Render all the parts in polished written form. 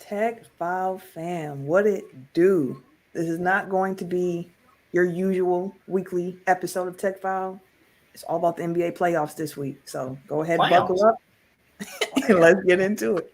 Tech File fam, what it do? This is not going to be your usual weekly episode of Tech File. It's all about the NBA playoffs this week. So go ahead and buckle up and let's get into it.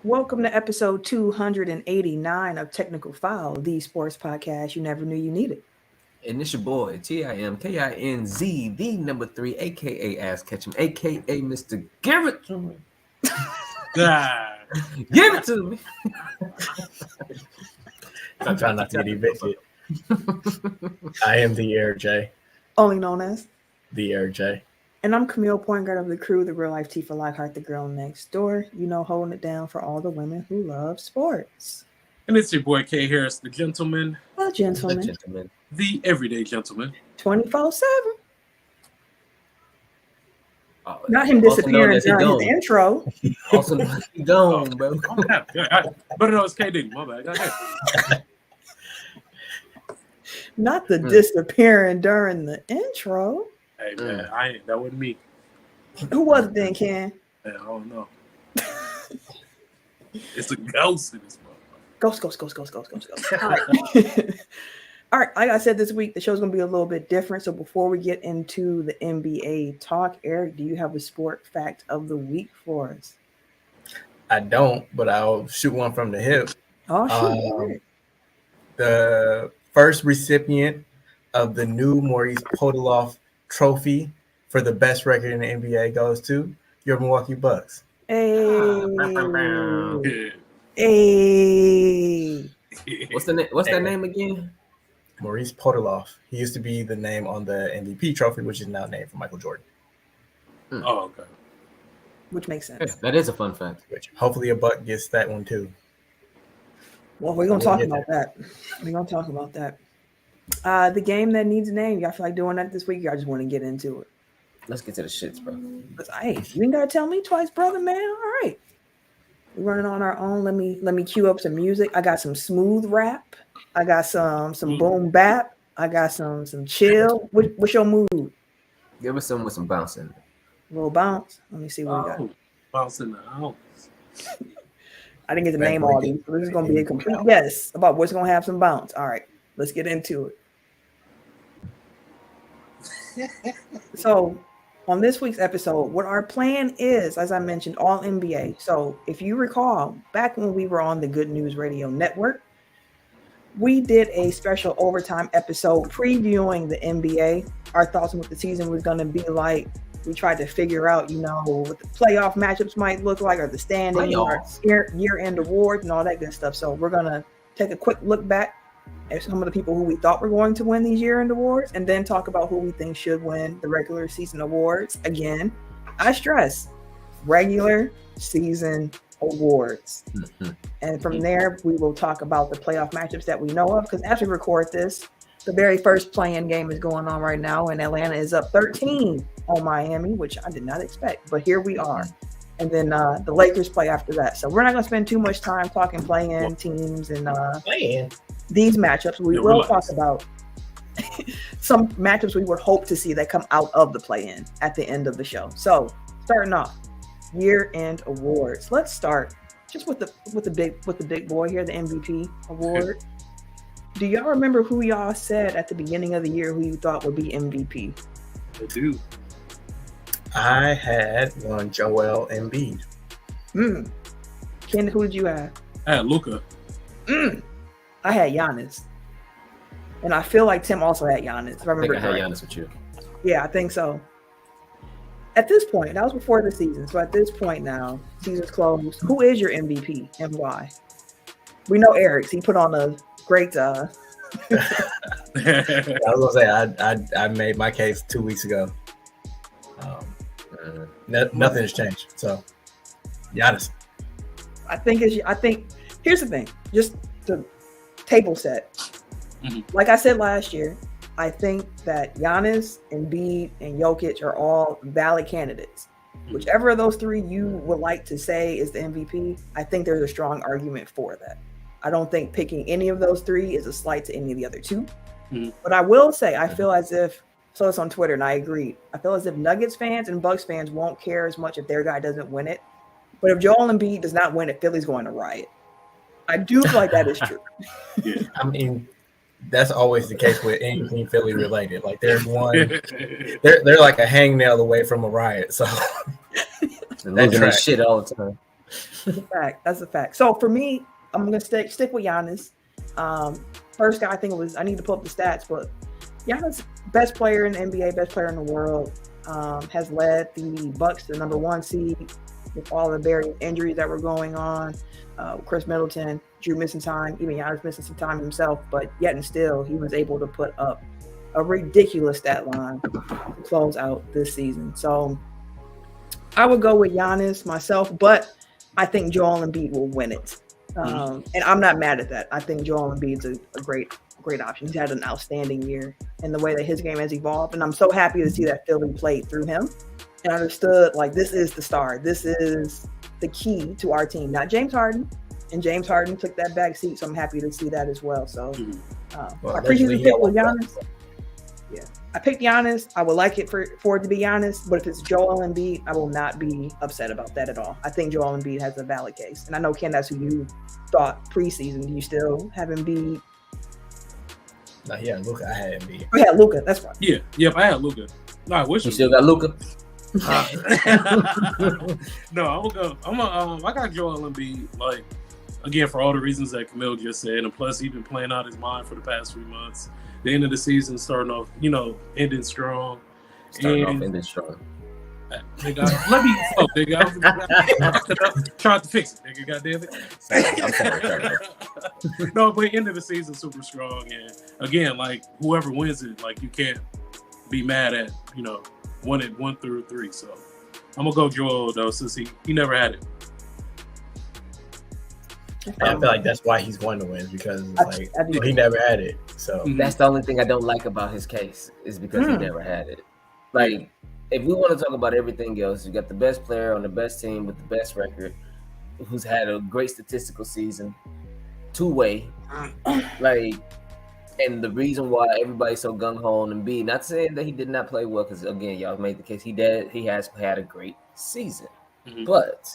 Welcome to episode 289 of Technical File, the sports podcast you never knew you needed. And it's your boy, TIMKINZ, the number 3, a.k.a. Ass Ketchum, a.k.a. Mr. Give It To Me. Give it to me. I'm trying not to get evicted. I am the Eric J. Only known as The Eric J. And I'm Camille, point guard of the crew, the real life Tifa Lockhart, the girl next door. You know, holding it down for all the women who love sports. And it's your boy K Harris, the gentleman. The gentleman. The everyday gentleman. 24/7. Not him disappearing during his intro. Also, he gone, bro. But no, it's KD. My bad. Go ahead. Not the disappearing during the intro. Hey man, that wasn't me. Who was it then, Ken? I don't know. It's a ghost in this motherfucker. Ghost. All right. All right, like I said this week, the show's going to be a little bit different. So before we get into the NBA talk, Eric, do you have a sport fact of the week for us? I don't, but I'll shoot one from the hip. Oh, shoot. The first recipient of the new Maurice Podoloff Trophy for the best record in the NBA goes to your Milwaukee Bucks. Hey. What's that name again? Maurice Podoloff. He used to be the name on the MVP trophy, which is now named for Michael Jordan. Oh, okay. Which makes sense. Yeah, that is a fun fact. Which hopefully a Buck gets that one too. Well, we're going to talk about that. The game that needs a name. Y'all feel like doing that this week? Y'all just want to get into it? Let's get to the shits, bro. Hey, you ain't got to tell me twice, brother, man. All right. We're running on our own. Let me cue up some music. I got some smooth rap. I got some boom bap. I got some chill. What's your mood? Give us some with some bounce in it. A little bounce. Let me see what we got. Bounce in the house. I didn't get to name all these. So this is going to be a complete guess about what's going to have some bounce. All right, let's get into it. So on this week's episode, what our plan is, as I mentioned, all NBA. So if you recall, back when we were on the Good News Radio Network, we did a special overtime episode previewing the NBA, our thoughts on what the season was going to be like. We tried to figure out, what the playoff matchups might look like, or the standings, or year-end awards, and all that good stuff. So we're going to take a quick look back at some of the people who we thought were going to win these year-end awards, and then talk about who we think should win the regular season awards. Again, I stress, regular season awards. And from there, we will talk about the playoff matchups that we know of, because as we record this, the very first play-in game is going on right now, and Atlanta is up 13 on Miami, which I did not expect, but here we are. And then the Lakers play after that. So we're not going to spend too much time talking play-in teams and these matchups. We will talk about some matchups we would hope to see that come out of the play-in at the end of the show. So starting off, year-end awards. Let's start just with the big boy here, the MVP award. Do y'all remember who y'all said at the beginning of the year who you thought would be MVP? I do. I had one Joel Embiid. Ken, who did you have? I had Luka. I had Giannis. And I feel like Tim also had Giannis. If I remember I had Giannis with you. Yeah, I think so. at this point, that was before the season. So at this point now, season's closed. Who is your MVP and why? We know Eric's. He put on a great. I was gonna say I made my case 2 weeks ago. Nothing has changed. So, Giannis. I think here's the thing. Just the table set. Like I said last year, I think that Giannis, Embiid, and Jokic are all valid candidates. Whichever of those three you would like to say is the MVP, I think there's a strong argument for that. I don't think picking any of those three is a slight to any of the other two. But I will say, I feel as if, so it's on Twitter and I agree, I feel as if Nuggets fans and Bucks fans won't care as much if their guy doesn't win it. But if Joel Embiid does not win it, Philly's going to riot. I do feel like that is true. Yeah. I mean, that's always the case with anything Philly related. Like they're they're like a hangnail away from a riot. So losing their shit all the time. That's a fact. That's a fact. So for me, I'm gonna stick with Giannis. First guy, I need to pull up the stats, but Giannis, best player in the NBA, best player in the world, has led the Bucks to the number 1 seed with all the various injuries that were going on. Chris Middleton, Drew missing time, even Giannis missing some time himself, but yet and still, he was able to put up a ridiculous stat line to close out this season. So I would go with Giannis myself, but I think Joel Embiid will win it. And I'm not mad at that. I think Joel Embiid's a great option. He's had an outstanding year in the way that his game has evolved, and I'm so happy to see that Philly played through him and understood, like, this is the star. This is the key to our team, not James Harden. And James Harden took that back seat, so I'm happy to see that as well. So I appreciate the pick with Giannis. Yeah, I picked Giannis. I would like it for it to be Giannis, but if it's Joel Embiid, I will not be upset about that at all. I think Joel Embiid has a valid case. And I know, Ken, that's who you thought preseason. Do you still have Embiid? Yeah, Luka. I had Embiid. Oh, yeah, Luka. That's right. Yeah, I had Luka. No, I wish You still got Luka? No, I got Joel Embiid, like, again, for all the reasons that Camille just said, and plus he's been playing out his mind for the past 3 months. The end of the season starting off, ending strong. Ending strong. Nigga, let me fuck, nigga. Tried to fix it, nigga. Goddamn it. I'm sorry. No, but end of the season super strong, and again, like, whoever wins it, like, you can't be mad at, won it 1 through 3. So I'm gonna go Joel though, since he never had it. I feel like that's why he's going to win, because he never had it. So that's the only thing I don't like about his case, is because he never had it. Like, if we want to talk about everything else, you got the best player on the best team with the best record, who's had a great statistical season, two-way, like, and the reason why everybody's so gung-ho on Embiid, not saying that he did not play well, because again, y'all made the case he has had a great season, but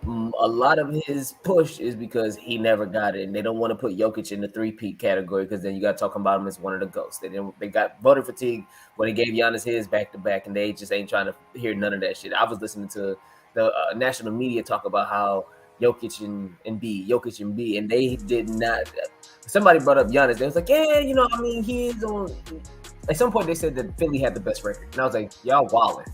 a lot of his push is because he never got it, and they don't want to put Jokic in the three-peat category, because then you got to talk about him as one of the ghosts. They got voter fatigue when they gave Giannis his back-to-back, and they just ain't trying to hear none of that shit. I was listening to the national media talk about how Jokic and Embiid, and they did not. Somebody brought up Giannis. They was like, he is on. At some point, they said that Philly had the best record, and I was like, y'all wildin'.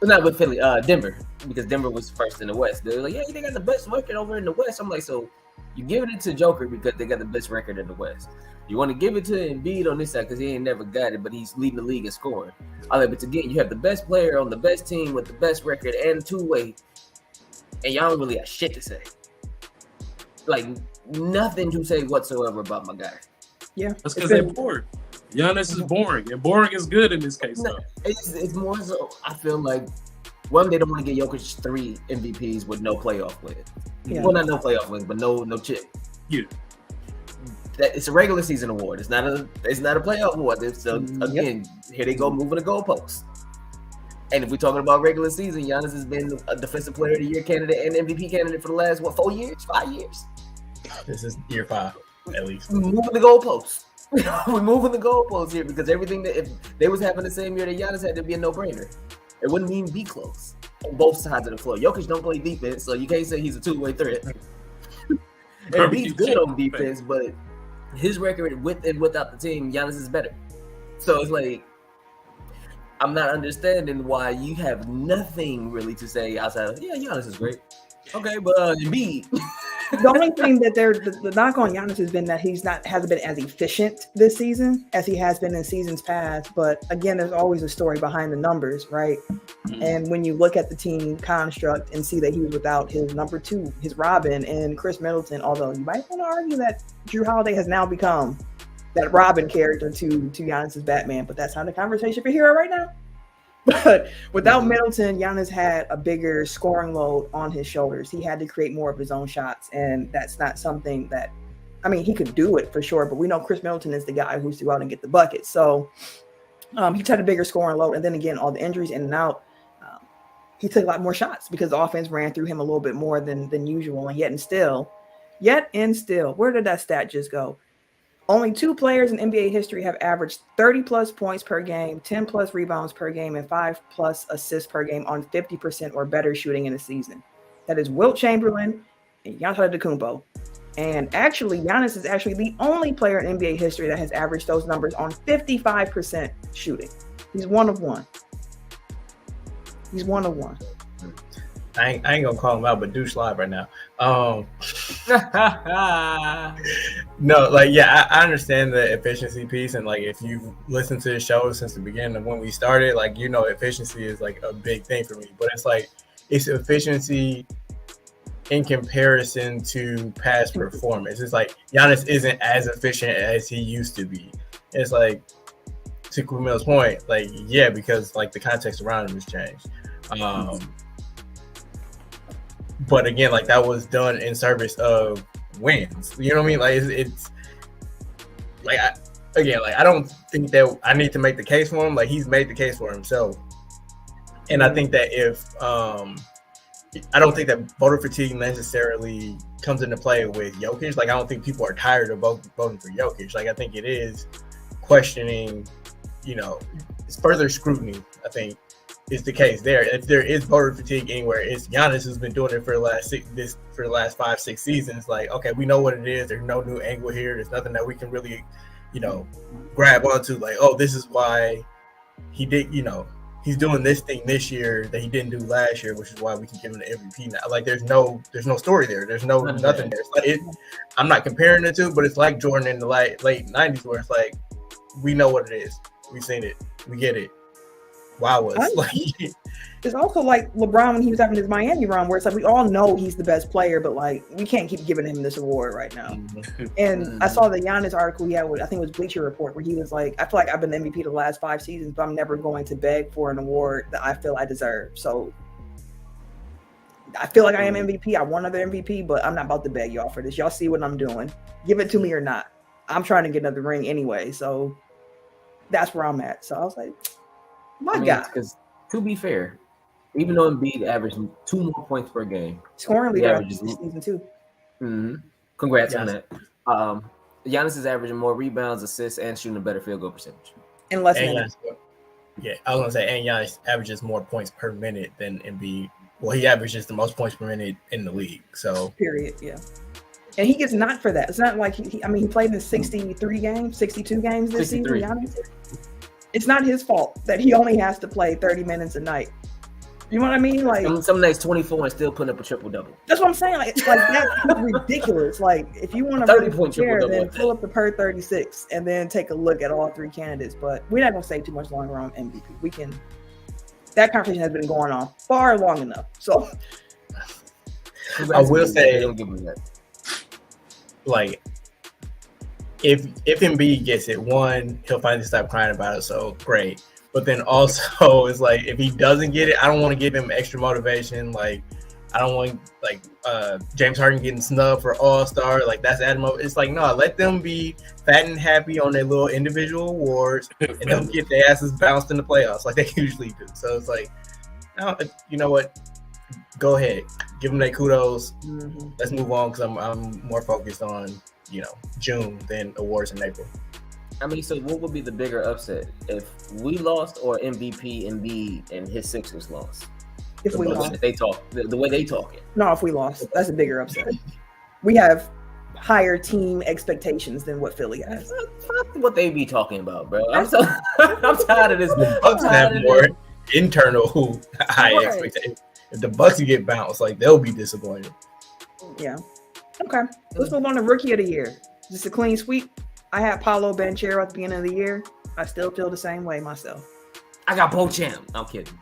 But not with Philly, Denver, because Denver was first in the West. They were like, they got the best record over in the West. I'm like, so you giving it to Joker because they got the best record in the West. You want to give it to Embiid on this side because he ain't never got it, but he's leading the league in scoring. All right, but again, you have the best player on the best team with the best record and two-way, and y'all don't really have shit to say. Like, nothing to say whatsoever about my guy. Yeah. That's because they're bored. Giannis is boring, and boring is good in this case. No, it's more so, I feel like, one, they don't want to get Jokic 3 MVPs with no playoff win. Yeah. Well, not no playoff wins, but no chip. Yeah. It's a regular season award. It's not a playoff award. So again, here they go moving the goalposts. And if we're talking about regular season, Giannis has been a Defensive Player of the Year candidate and MVP candidate for the last 5 years. This is year 5 at least. We're moving the goalposts. We're moving the goalposts here, because everything that if they was having the same year that Giannis had, to be a no-brainer. It wouldn't even be close on both sides of the floor. Jokic don't play defense, so you can't say he's a two-way threat. And he's good on defense, but his record with and without the team, Giannis is better. So it's like, I'm not understanding why you have nothing really to say outside of Giannis is great. Okay, but Embiid. The only thing that the knock on Giannis has been that hasn't been as efficient this season as he has been in seasons past. But again, there's always a story behind the numbers, right? Mm-hmm. And when you look at the team construct and see that he was without his number 2, his Robin, and Chris Middleton, although you might want to argue that Jrue Holiday has now become that Robin character to Giannis's Batman, but that's not the conversation for here right now. But without Middleton, Giannis had a bigger scoring load on his shoulders. He had to create more of his own shots, and that's not something that, I mean, he could do it for sure, but we know Chris Middleton is the guy who's to go out and get the bucket. So he had a bigger scoring load, and then again, all the injuries in and out, he took a lot more shots because the offense ran through him a little bit more than usual, and yet and still, where did that stat just go? Only 2 players in NBA history have averaged 30-plus points per game, 10-plus rebounds per game, and 5-plus assists per game on 50% or better shooting in a season. That is Wilt Chamberlain and Giannis Antetokounmpo. And actually, Giannis is actually the only player in NBA history that has averaged those numbers on 55% shooting. He's one of one. I ain't gonna call him out, but douche live right now. No, like, yeah, I understand the efficiency piece, and like if you've listened to the show since the beginning of when we started, like, you know, efficiency is like a big thing for me. But it's like it's efficiency in comparison to past performance. It's like Giannis isn't as efficient as he used to be. It's like, to Kumail's point, like, yeah, because like the context around him has changed. But again, like that was done in service of wins. You know what I mean? Like it's like I don't think that I need to make the case for him. Like he's made the case for himself. And I think that if I don't think that voter fatigue necessarily comes into play with Jokic. Like I don't think people are tired of voting for Jokic. Like I think it is questioning, you know, it's further scrutiny, I think, is the case there. If there is voter fatigue anywhere, it's Giannis who's been doing it for the last 5-6 seasons. Like, okay, we know what it is. There's no new angle here. There's nothing that we can really, you know, grab onto. Like, oh, this is why he did. You know, he's doing this thing this year that he didn't do last year, which is why we can give him the MVP now. Like, there's no story there. There's nothing there. It's like, I'm not comparing the two, but it's like Jordan in the late 90s, where it's like we know what it is. We've seen it. We get it. Wow, it's also like LeBron when he was having his Miami run, where it's like we all know he's the best player, but like we can't keep giving him this award right now. And I saw the Giannis article he had with, I think it was Bleacher Report, where he was like, I feel like I've been MVP the last 5 seasons, but I'm never going to beg for an award that I feel I deserve. So I feel like I am MVP. I want another MVP, but I'm not about to beg y'all for this. Y'all see what I'm doing. Give it to me or not. I'm trying to get another ring anyway. So that's where I'm at. So I was like, my God. Because to be fair, even though Embiid averaged 2 more points per game, scoring leader this season too. Mm-hmm. Congrats on that. Giannis is averaging more rebounds, assists, and shooting a better field goal percentage. In less minutes. Yeah, I was gonna say, and Giannis averages more points per minute than Embiid. Well, he averages the most points per minute in the league. So period. Yeah. And he gets knocked for that. It's not like he played in 63 games, 62 games this 63. season. It's not his fault that he only has to play 30 minutes a night. You know what I mean? Like some nights 24 and still putting up a triple-double. That's what I'm saying. Like that's ridiculous. Like if you want to really compare, then pull up the per 36 and then take a look at all 3 candidates. But we're not gonna stay too much longer on MVP. That conversation has been going on far long enough. So I will say, like, if Embiid gets it, one, he'll finally stop crying about it, so great. But then also, it's like, if he doesn't get it, I don't want to give him extra motivation. Like, I don't want, like, James Harden getting snubbed for All-Star. Like, that's adding up. It's like, no, let them be fat and happy on their little individual awards, and don't get their asses bounced in the playoffs like they usually do. So it's like, you know what? Go ahead. Give them their kudos. Mm-hmm. Let's move on, because I'm more focused on, you know, June than awards in April. I mean, so what would be the bigger upset? If we lost, or MVP Embiid and his Sixers lost? If we lost. They talk, the way they talk it. No, if we lost, that's a bigger upset. We have higher team expectations than what Philly has. Fuck what they be talking about, bro. I'm tired of this. The Bucks have more internal high expectations. If the Bucks get bounced, like they'll be disappointed. Yeah. Okay. Let's move on to Rookie of the Year. Just a clean sweep. I had Paolo Banchero at the beginning of the year. I still feel the same way myself. I got Beauchamp. I'm kidding.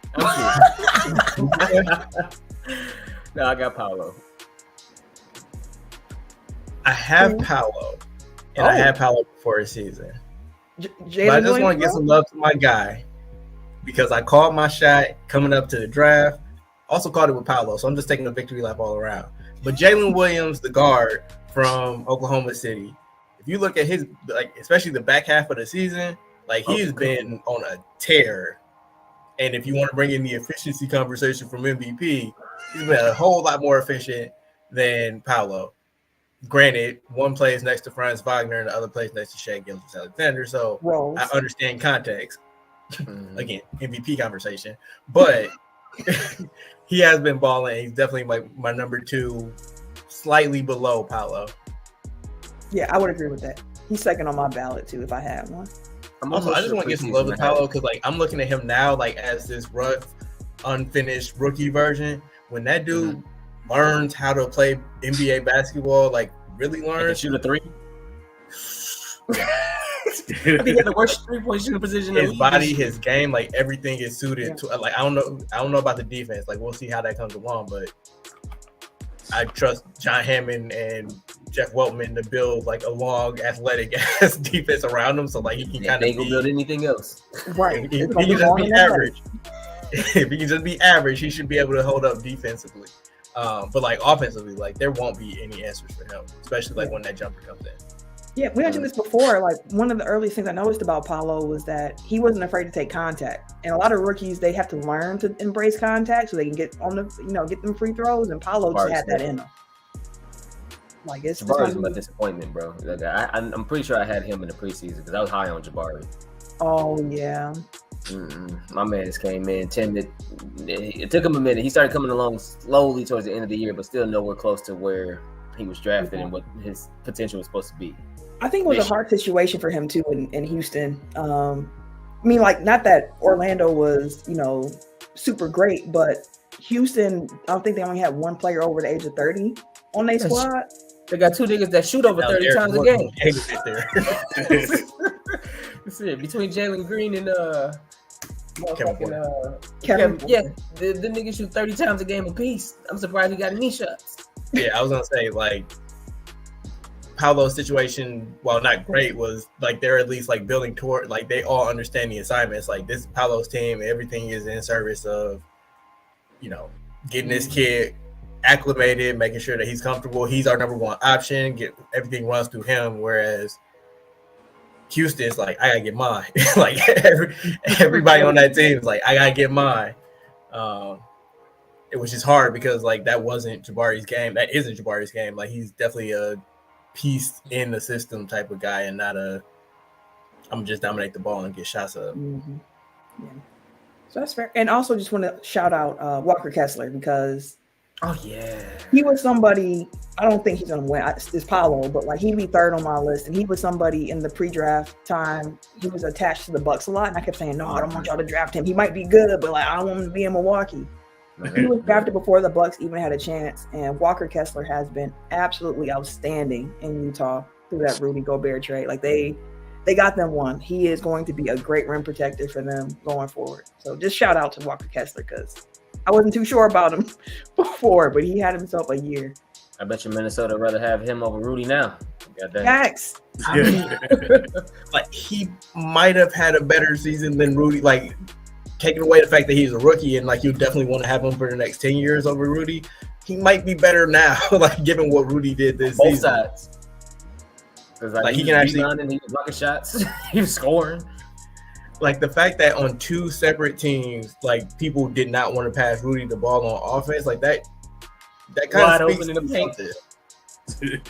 No, I got Paolo. I have Paolo, and I had Paolo before his season. But I just want to give some love to my guy because I called my shot coming up to the draft. Also called it with Paolo, so I'm just taking a victory lap all around. But Jalen Williams, the guard from Oklahoma City, if you look at his, like, especially the back half of the season, like he's been on a tear. And if you want to bring in the efficiency conversation from MVP, he's been a whole lot more efficient than Paolo. Granted, one plays next to Franz Wagner and the other plays next to Shai Gilgeous-Alexander, so I understand context. Again, MVP conversation. But he has been balling. He's definitely my number 2, slightly below Paolo. Yeah, I would agree with that. He's second on my ballot too if I had one. Also, I just want to give some love to Paolo because, like, I'm looking at him now, like, as this rough, unfinished rookie version. When that dude learns how to play NBA basketball, like, really learns, shoot a 3. I think he had the worst 3-point shooting position. His body, his game, like everything is suited to. Like, I don't know about the defense. Like, we'll see how that comes along, but I trust John Hammond and Jeff Weltman to build like a long, athletic ass defense around him, so like he can kind of build anything else. Right. He can just be average. If he can just be average, he should be able to hold up defensively. But like offensively, like there won't be any answers for him, especially like when that jumper comes in. Yeah, we mentioned this before. Like one of the earliest things I noticed about Paolo was that he wasn't afraid to take contact. And a lot of rookies, they have to learn to embrace contact so they can get on the, get them free throws. And Paolo just had that in him. Like it's Jabari's my disappointment, bro. Like, I'm pretty sure I had him in the preseason because I was high on Jabari. Oh yeah. My man just came in timid. It took him a minute. He started coming along slowly towards the end of the year, but still nowhere close to where he was drafted and what his potential was supposed to be. I think it was a hard situation for him too in Houston. I mean, like, not that Orlando was, super great, but Houston, I don't think they only had one player over the age of 30 on their squad. They got 2 niggas that shoot over 30 times a game. That's it. Between Jalen Green and Kevin. Yeah, the niggas shoot 30 times a game apiece. I'm surprised he got any shots. Yeah, I was gonna say, like, Paolo's situation, while not great, was like they're at least like building toward, like, they all understand the assignments. Like, this is Paolo's team, everything is in service of, getting this kid acclimated, making sure that he's comfortable. He's our number 1 option. Everything runs through him. Whereas Houston's like, I gotta get mine. Like everybody on that team is like, I gotta get mine. It was just hard because like that wasn't Jabari's game. That isn't Jabari's game. Like, he's definitely a piece in the system type of guy, and not I'm gonna just dominate the ball and get shots up. Mm-hmm. Yeah. So that's fair. And also just want to shout out Walker Kessler because he was somebody, I don't think he's gonna win. It's Paolo, but like he'd be 3rd on my list, and he was somebody in the pre-draft time. He was attached to the Bucks a lot, and I kept saying, no, I don't want y'all to draft him. He might be good, but like I don't want him to be in Milwaukee. He was drafted before the Bucks even had a chance, and Walker Kessler has been absolutely outstanding in Utah through that Rudy Gobert trade. Like they got them one. He is going to be a great rim protector for them going forward. So just shout out to Walker Kessler because I wasn't too sure about him before, but he had himself a year. I bet you Minnesota would rather have him over Rudy now. Facts. Like, he might have had a better season than Rudy. Like, taking away the fact that he's a rookie and like you definitely want to have him for the next 10 years over Rudy, he might be better now, like given what Rudy did this season. Both sides. Like he can actually, he was blocking shots, he was scoring. Like the fact that on 2 separate teams, like people did not want to pass Rudy the ball on offense, like that kind of speaks to something.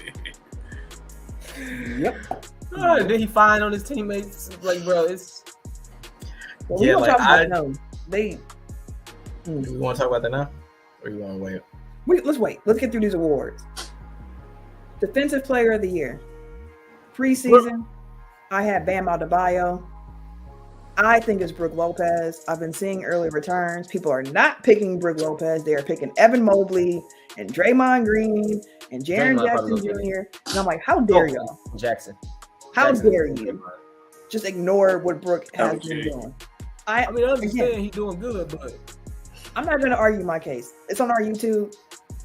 Yep. Did he find on his teammates? Like, bro, it's. Well, yeah, like we want to talk about that now, or you want to wait? Let's wait. Let's get through these awards. Defensive Player of the Year. Preseason, I had Bam Adebayo. I think it's Brook Lopez. I've been seeing early returns. People are not picking Brook Lopez. They are picking Evan Mobley and Draymond Green and Jaren Draymond Jackson probably Jr. And I'm like, how dare y'all? Jackson. How Jackson. dare you just ignore what Brook has been doing? I mean, I understand again, he's doing good, but I'm not going to argue my case. It's on our YouTube.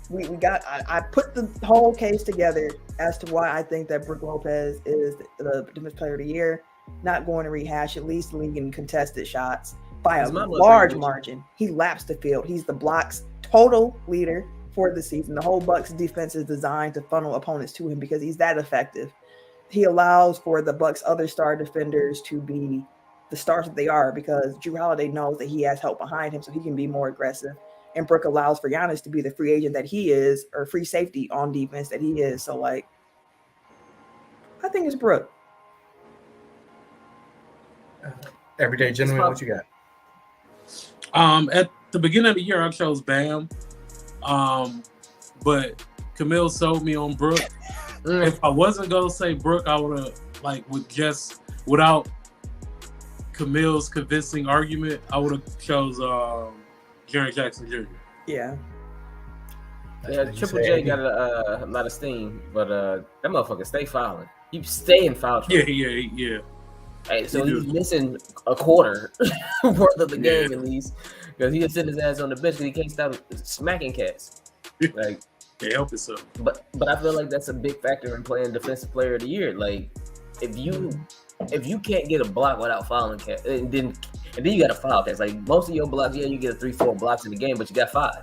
I put the whole case together as to why I think that Brook Lopez is the Defensive Player of the Year. Not going to rehash, at least league in contested shots by a large margin. He laps the field. He's the blocks total leader for the season. The whole Bucks defense is designed to funnel opponents to him because he's that effective. He allows for the Bucks' other star defenders to be the stars that they are because Jrue Holiday knows that he has help behind him so he can be more aggressive. And Brook allows for Giannis to be the free agent that he is, or free safety on defense that he is. So, like, I think it's Brook. Everyday gentleman, what you got? At the beginning of the year, I chose Bam. But Camille sold me on Brook. If I wasn't gonna say Brook, I would have without Camille's convincing argument, I would have chose Jaren Jackson Jr. Yeah. Yeah, Triple J got a lot of steam, but that motherfucker stay fouling. He stay in foul trouble. Yeah. Hey, so he's missing a quarter worth of the game at least because he can sit his ass on the bench because he can't stop smacking cats. Like, can't help himself. But I feel like that's a big factor in playing Defensive Player of the Year. Like, if you can't get a block without fouling cats, and then you got to foul cats. Like most of your blocks, yeah, you get 3-4 blocks in the game, but you got 5.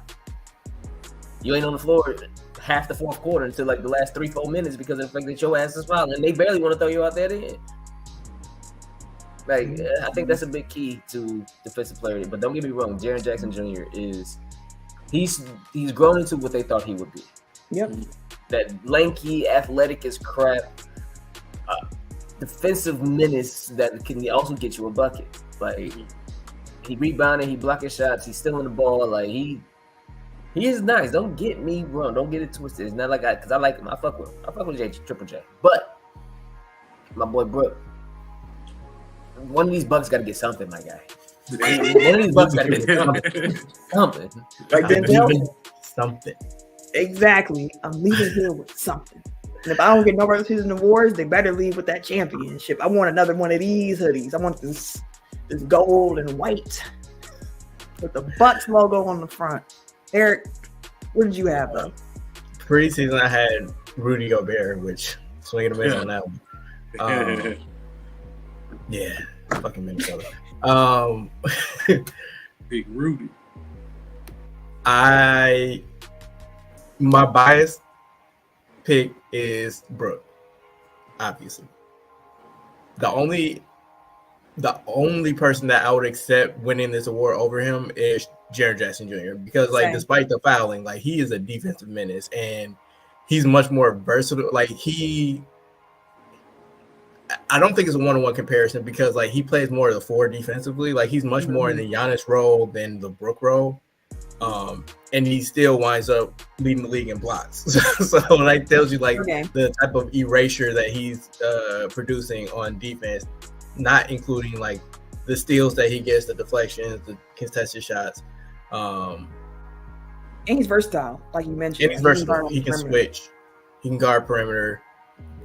You ain't on the floor half the fourth quarter until like the last 3-4 minutes because of the fact that your ass is fouling, and they barely want to throw you out there then. Like, I think that's a big key to Defensive Player. But don't get me wrong, Jaren Jackson Jr. he's grown into what they thought he would be. Yep. That lanky, athletic as crap, defensive menace that can also get you a bucket. Like, he rebounding, he blocking shots, he's stealing the ball. Like, he is nice. Don't get me wrong. Don't get it twisted. It's not like because I like him. I fuck with him. I fuck with Triple J. But my boy Brook, one of these Bucks got to get something, my guy. One of these Bucks got to get something. Like Denzel? Something. Exactly. I'm leaving here with something. And if I don't get no regular season awards, they better leave with that championship. I want another one of these hoodies. I want this gold and white with the Bucks logo on the front. Eric, what did you have, though? Preseason, I had Rudy Gobert, which swinging a miss on that one. Yeah, fucking Minnesota. Big Rudy. My bias pick is Brook, obviously. The only person that I would accept winning this award over him is Jaren Jackson Jr. because, like, despite the fouling, like, he is a defensive menace and he's much more versatile. Like, I don't think it's a one-on-one comparison because, like, he plays more of the 4 defensively. Like, he's much more in the Giannis role than the Brook role. And he still winds up leading the league in blocks. So that tells you, like, the type of erasure that he's producing on defense, not including, like, the steals that he gets, the deflections, the contested shots. And he's versatile, like you mentioned. And he's versatile. He can switch. He can guard perimeter.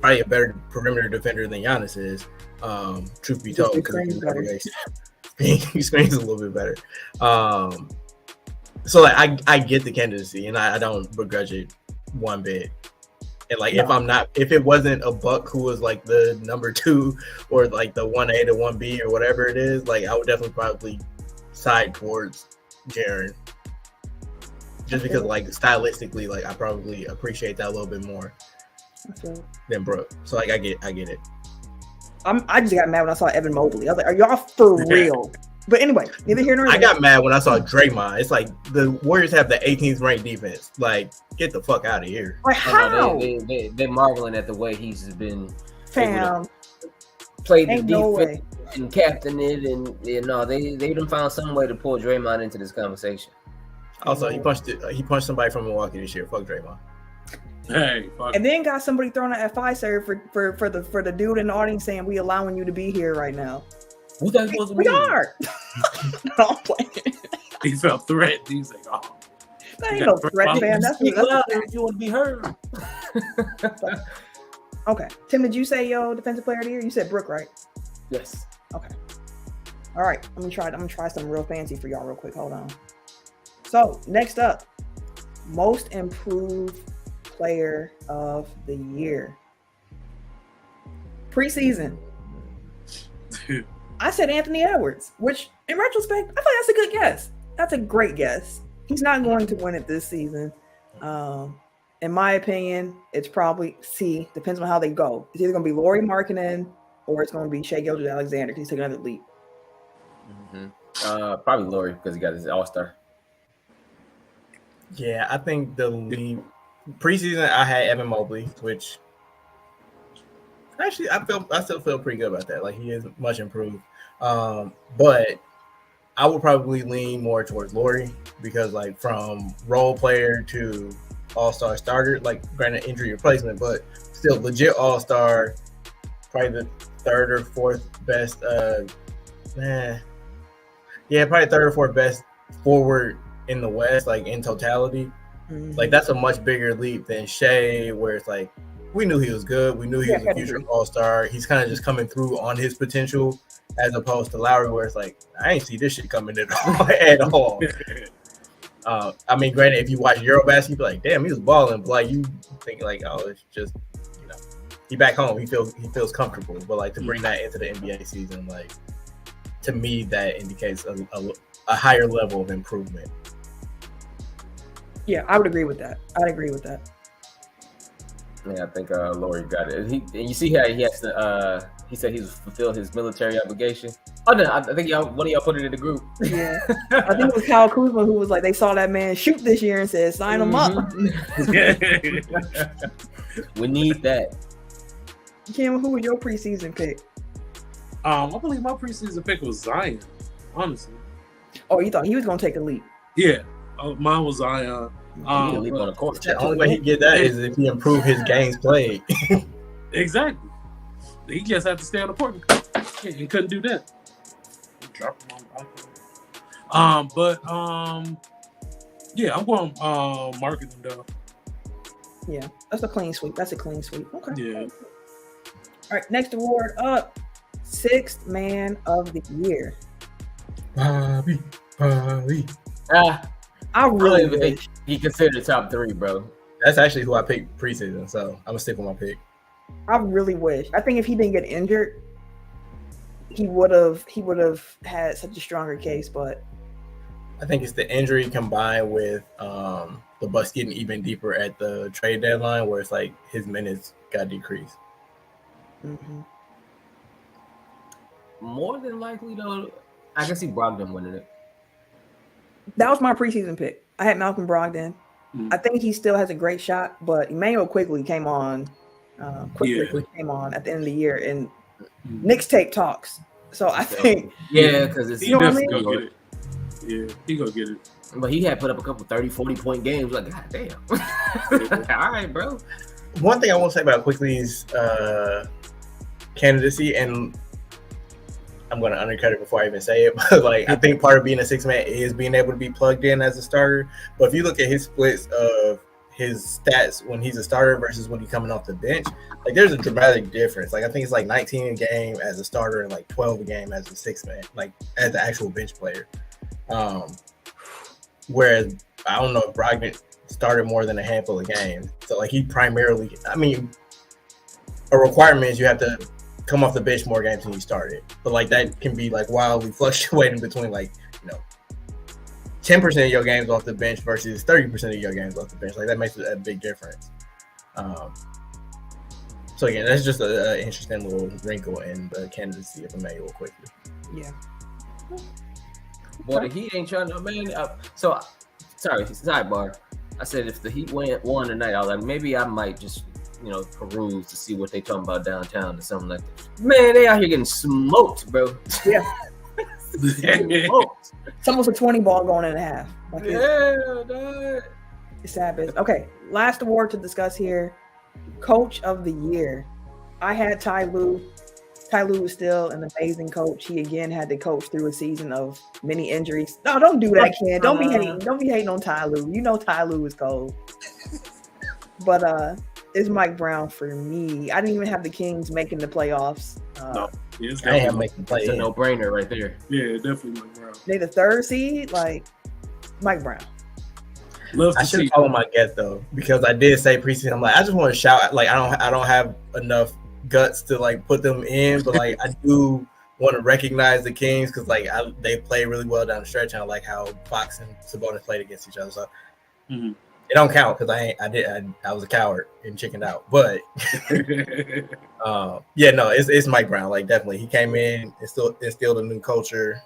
Probably a better perimeter defender than Giannis is. Truth be told, because he screens a little bit better. So, like, I get the candidacy, and I don't begrudge it one bit. And, like, if it wasn't a Buck who was, like, the number 2 or, like, the 1A to 1B or whatever it is, like, I would definitely probably side towards Jaren. Just because, like, stylistically, like, I probably appreciate that a little bit more than Brook. So, like, I get it. I just got mad when I saw Evan Mobley. I was like, are y'all for real? But anyway, neither here nor there. I got mad when I saw Draymond. It's like the Warriors have the 18th ranked defense. Like, get the fuck out of here. Like, how? They're marveling at the way he's been played the defense and captain it, and they done found some way to pull Draymond into this conversation. Also, he punched somebody from Milwaukee this year. Fuck Draymond. Hey, fuck. And then got somebody throwing an F5 for the dude in the audience saying we allowing you to be here right now. What that supposed to We mean? are. No, I'm playing. He felt threatened. He's like, oh. That ain't no threat, man. That's Speak louder that's if you want to be heard. okay. Tim, did you say yo defensive player of the year? You said Brooke, right? Yes. Okay. All right. I'm gonna try something real fancy for y'all real quick. Hold on. So next up, most improved player of the year. Preseason. I said Anthony Edwards, which in retrospect, I thought that's a good guess. That's a great guess. He's not going to win it this season. In my opinion, it's probably depends on how they go. It's either going to be Lauri Markkanen or it's going to be Shai Gilgeous-Alexander because he's taking another leap. Mm-hmm. Probably Lauri because he got his All-Star. Yeah, I think the lead preseason I had Evan Mobley, which actually I still feel pretty good about that. Like he is much improved. But I would probably lean more towards Lauri because like from role player to all-star starter, like granted injury replacement, but still legit all-star, probably the third or fourth best probably third or fourth best forward in the West, like in totality. Mm-hmm. Like that's a much bigger leap than Shai, where it's like we knew he was good, we knew he was a future all-star. He's kind of just coming through on his potential, as opposed to Lowry, where it's like I ain't see this shit coming at all. I mean, granted, if you watch Eurobasket, you be like, damn, he was balling. But like you think like, oh, it's just he back home, he feels comfortable. But like to bring that into the NBA season, like to me, that indicates a higher level of improvement. Yeah, I would agree with that. I'd agree with that. Yeah, I think Lauri got it. And you see how he has to. He said he's fulfilled his military obligation. Oh no, I think one of y'all put it in the group. Yeah, I think it was Kyle Kuzma who was like, they saw that man shoot this year and said, sign him up. We need that. Kim, who was your preseason pick? I believe my preseason pick was Zion. Honestly. Oh, you thought he was gonna take a leap? Yeah, mine was Zion. He can leap on the court. The only way he get that is if he improve his games played. Exactly. He just had to stay on the court. He couldn't do that. Drop him on yeah, I'm going marketing though. Yeah, that's a clean sweep. Okay. Yeah. All right, next award up, sixth man of the year. Bobby. I really think wish. he considered top three, bro. That's actually who I picked preseason, so I'm gonna stick with my pick. I really wish. I think if he didn't get injured, he would have had such a stronger case. But I think it's the injury combined with the Bucks getting even deeper at the trade deadline, where it's like his minutes got decreased. mm-hmm. More than likely, though, I can see Brogdon winning it. That was my preseason pick. I had Malcolm Brogdon. I think he still has a great shot, but Emmanuel quickly came on. Came on at the end of the year, and Knicks tape talks. So I think, because it's he definitely gonna get it. Yeah, he gonna get it. But he had put up a couple 30-40 point games. Like, god damn. All right, bro. One thing I want to say about Quickly's candidacy, and I'm going to undercut it before I even say it, but like I think part of being a six man is being able to be plugged in as a starter. But if you look at his splits of his stats when he's a starter versus when he's coming off the bench, like there's a dramatic difference. Like I think it's like 19 a game as a starter and like 12 a game as a six man, like as the actual bench player. Whereas I don't know if Brogdon started more than a handful of games. So like he primarily, I mean, a requirement is you have to come off the bench more games than you started. But like that can be like wildly fluctuating between like, 10% of your games off the bench versus 30% of your games off the bench. Like that makes a big difference. So again, that's just an interesting little wrinkle in the candidacy of Emmanuel Quickly. yeah. Boy, the Heat ain't trying to, man. So, sorry, sidebar. I said if the Heat won tonight, I was like, maybe I might just, peruse to see what they talking about downtown or something like that. Man, they out here getting smoked, bro. Yeah. Smoked. It's almost a 20 ball going in a half. Yeah, dog. It's sad business. Okay, last award to discuss here. Coach of the Year. I had Ty Lue. Ty Lue was still an amazing coach. He again had to coach through a season of many injuries. No, don't do that, Ken. Don't be hating. Don't be hating on Ty Lue. You know Ty Lue is cold. But it's Mike Brown for me. I didn't even have the Kings making the playoffs. No, it's I am definitely, making play. It's a no-brainer right there. yeah, definitely Mike Brown. They the third seed, like Mike Brown. Love I to should see. have followed my gut though, because I did say preseason. I'm like, I just want to shout. Like, I don't have enough guts to like put them in, but like I do want to recognize the Kings because like they play really well down the stretch, and I like how Fox and Sabonis played against each other. So Mhm. it don't count because I was a coward and chickened out. But yeah, no, it's Mike Brown. Like definitely, he came in and still instilled a new culture.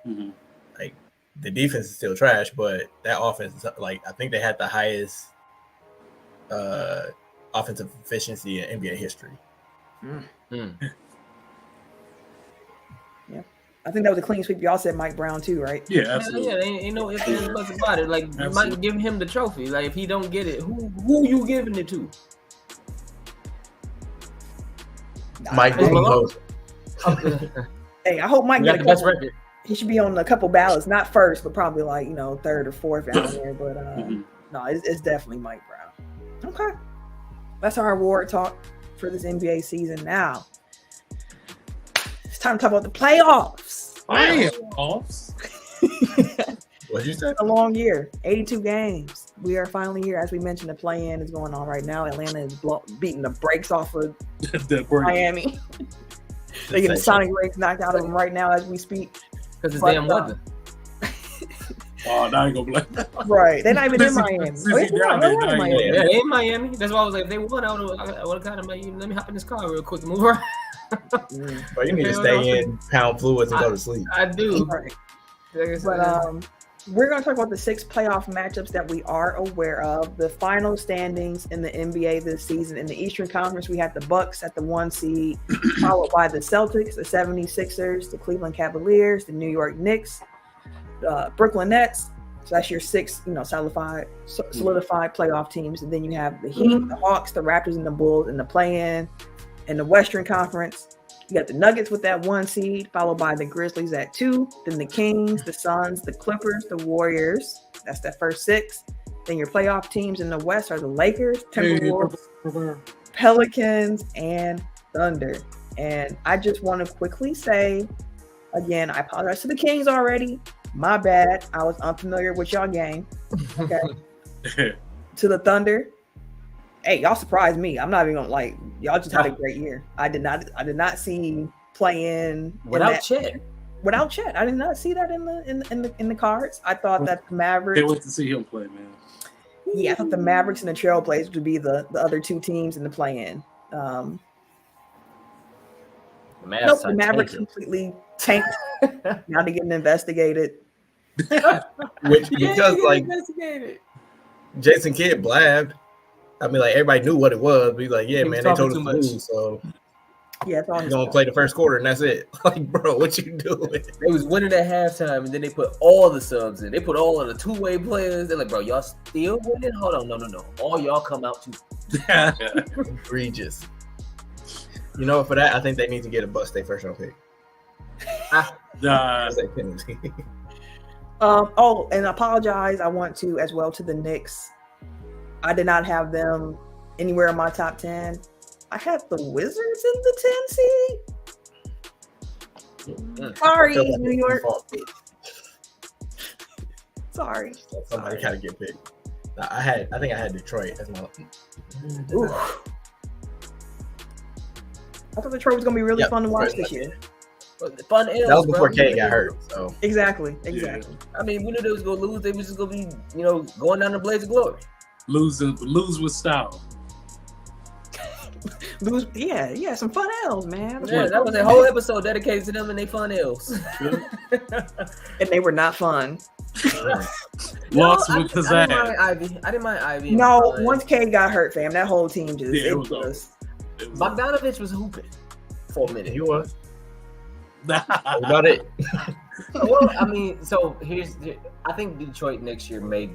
Mhm. Like the defense is still trash, but that offense is like I think they had the highest offensive efficiency in NBA history. I think that was a clean sweep. Y'all said Mike Brown too, right? Yeah, Yeah, absolutely. ain't no ifs and buts about it. Like, you might Absolutely. give him the trophy. Like, if he don't get it, who you giving it to? Mike Hey, Malone. Budenholzer. Hey, I hope Mike You get got a the best couple. record. He should be on a couple ballots, not first, but probably like third or fourth down there. But Mhm. no, it's definitely Mike Brown. Okay, that's our award talk for this NBA season. Now it's time to talk about the playoffs. Playoffs. What'd you say? It's a long year, 82 games. We are finally here. As we mentioned, the play-in is going on right now. Atlanta is beating the brakes off of That break. Miami. They're getting Sonic rings knocked out of them right now as we speak. Because it's But, damn weather. Oh, now you gonna blame. Right. They're not even in Since he- Miami. since he Oh, yeah, down they're there, in now you Miami. Yeah, they in Miami. That's why I was like, if they won, I would have got him. Like, let me hop in this car real quick and move around. Mm, But you need to stay in, pound fluids, and go to sleep. I do. right. Like, But we're going to talk about the 6 playoff matchups that we are aware of. The final standings in the NBA this season. In the Eastern Conference, we had the Bucks at the 1 seed, followed by the Celtics, the 76ers, the Cleveland Cavaliers, the New York Knicks, Brooklyn Nets. So that's your 6, solidified playoff teams. And then you have the Heat, the Hawks, the Raptors, and the Bulls in the play-in. In the Western Conference, you got the Nuggets with that 1 seed, followed by the Grizzlies at 2, then the Kings, the Suns, the Clippers, the Warriors. That's that first 6. Then your playoff teams in the West are the Lakers, Timberwolves, Pelicans, and Thunder. And I just want to quickly say, again, I apologize to the Kings already. My bad. I was unfamiliar with y'all game. Okay. To the Thunder. Hey, y'all surprised me. I'm not even gonna y'all just had a great year. I did not see play-in without Chet. Without Chet. I did not see that in the cards. I thought that the Mavericks. Can't wait to see him play, man. Yeah, I thought the Mavericks and the Trailblazers would be the other 2 teams in the play-in. The Nope, the Mavericks completely tanked. Now they're getting investigated. Which because like Jason Kidd blabbed. I mean, like everybody knew what it was. But he's like, yeah, He was man, they talking told us too to much. lose, so Yeah, it's all you're his gonna fault. play the first quarter and that's it. Like, bro, what you doing? They was winning at halftime, and then they put all the subs in. They put all of the two-way players. They're like, bro, y'all still winning? Hold on, no. All y'all come out to Egregious. You know, for that, I think they need to get a bust their first round pick. Nah, That's a penalty. And apologize. I want to as well to the Knicks. I did not have them anywhere in my top 10. I had the Wizards in the 10 seed. Sorry, Feel like New it's York. default. Sorry. Somebody gotta get picked. Nah, I think I had Detroit as my. Ooh. I thought Detroit was gonna be really Yep, fun to watch Detroit. this year. fun. L's, That was before bro. K got hurt. So Exactly. I mean, we knew they was gonna lose. They was just gonna be, going down the blaze of glory. lose with style. Lose, yeah, some fun L's, man. That's Yeah, what- that was a whole episode dedicated to them and they fun L's. and they were not fun. Lost I with didn't pizzazz. mind Ivy. I didn't mind Ivy. No, once K got hurt, fam, that whole team just Yeah, it it was was Bogdanovich was hooping for a minute. he was. About it. Well, I mean, so I think Detroit next year may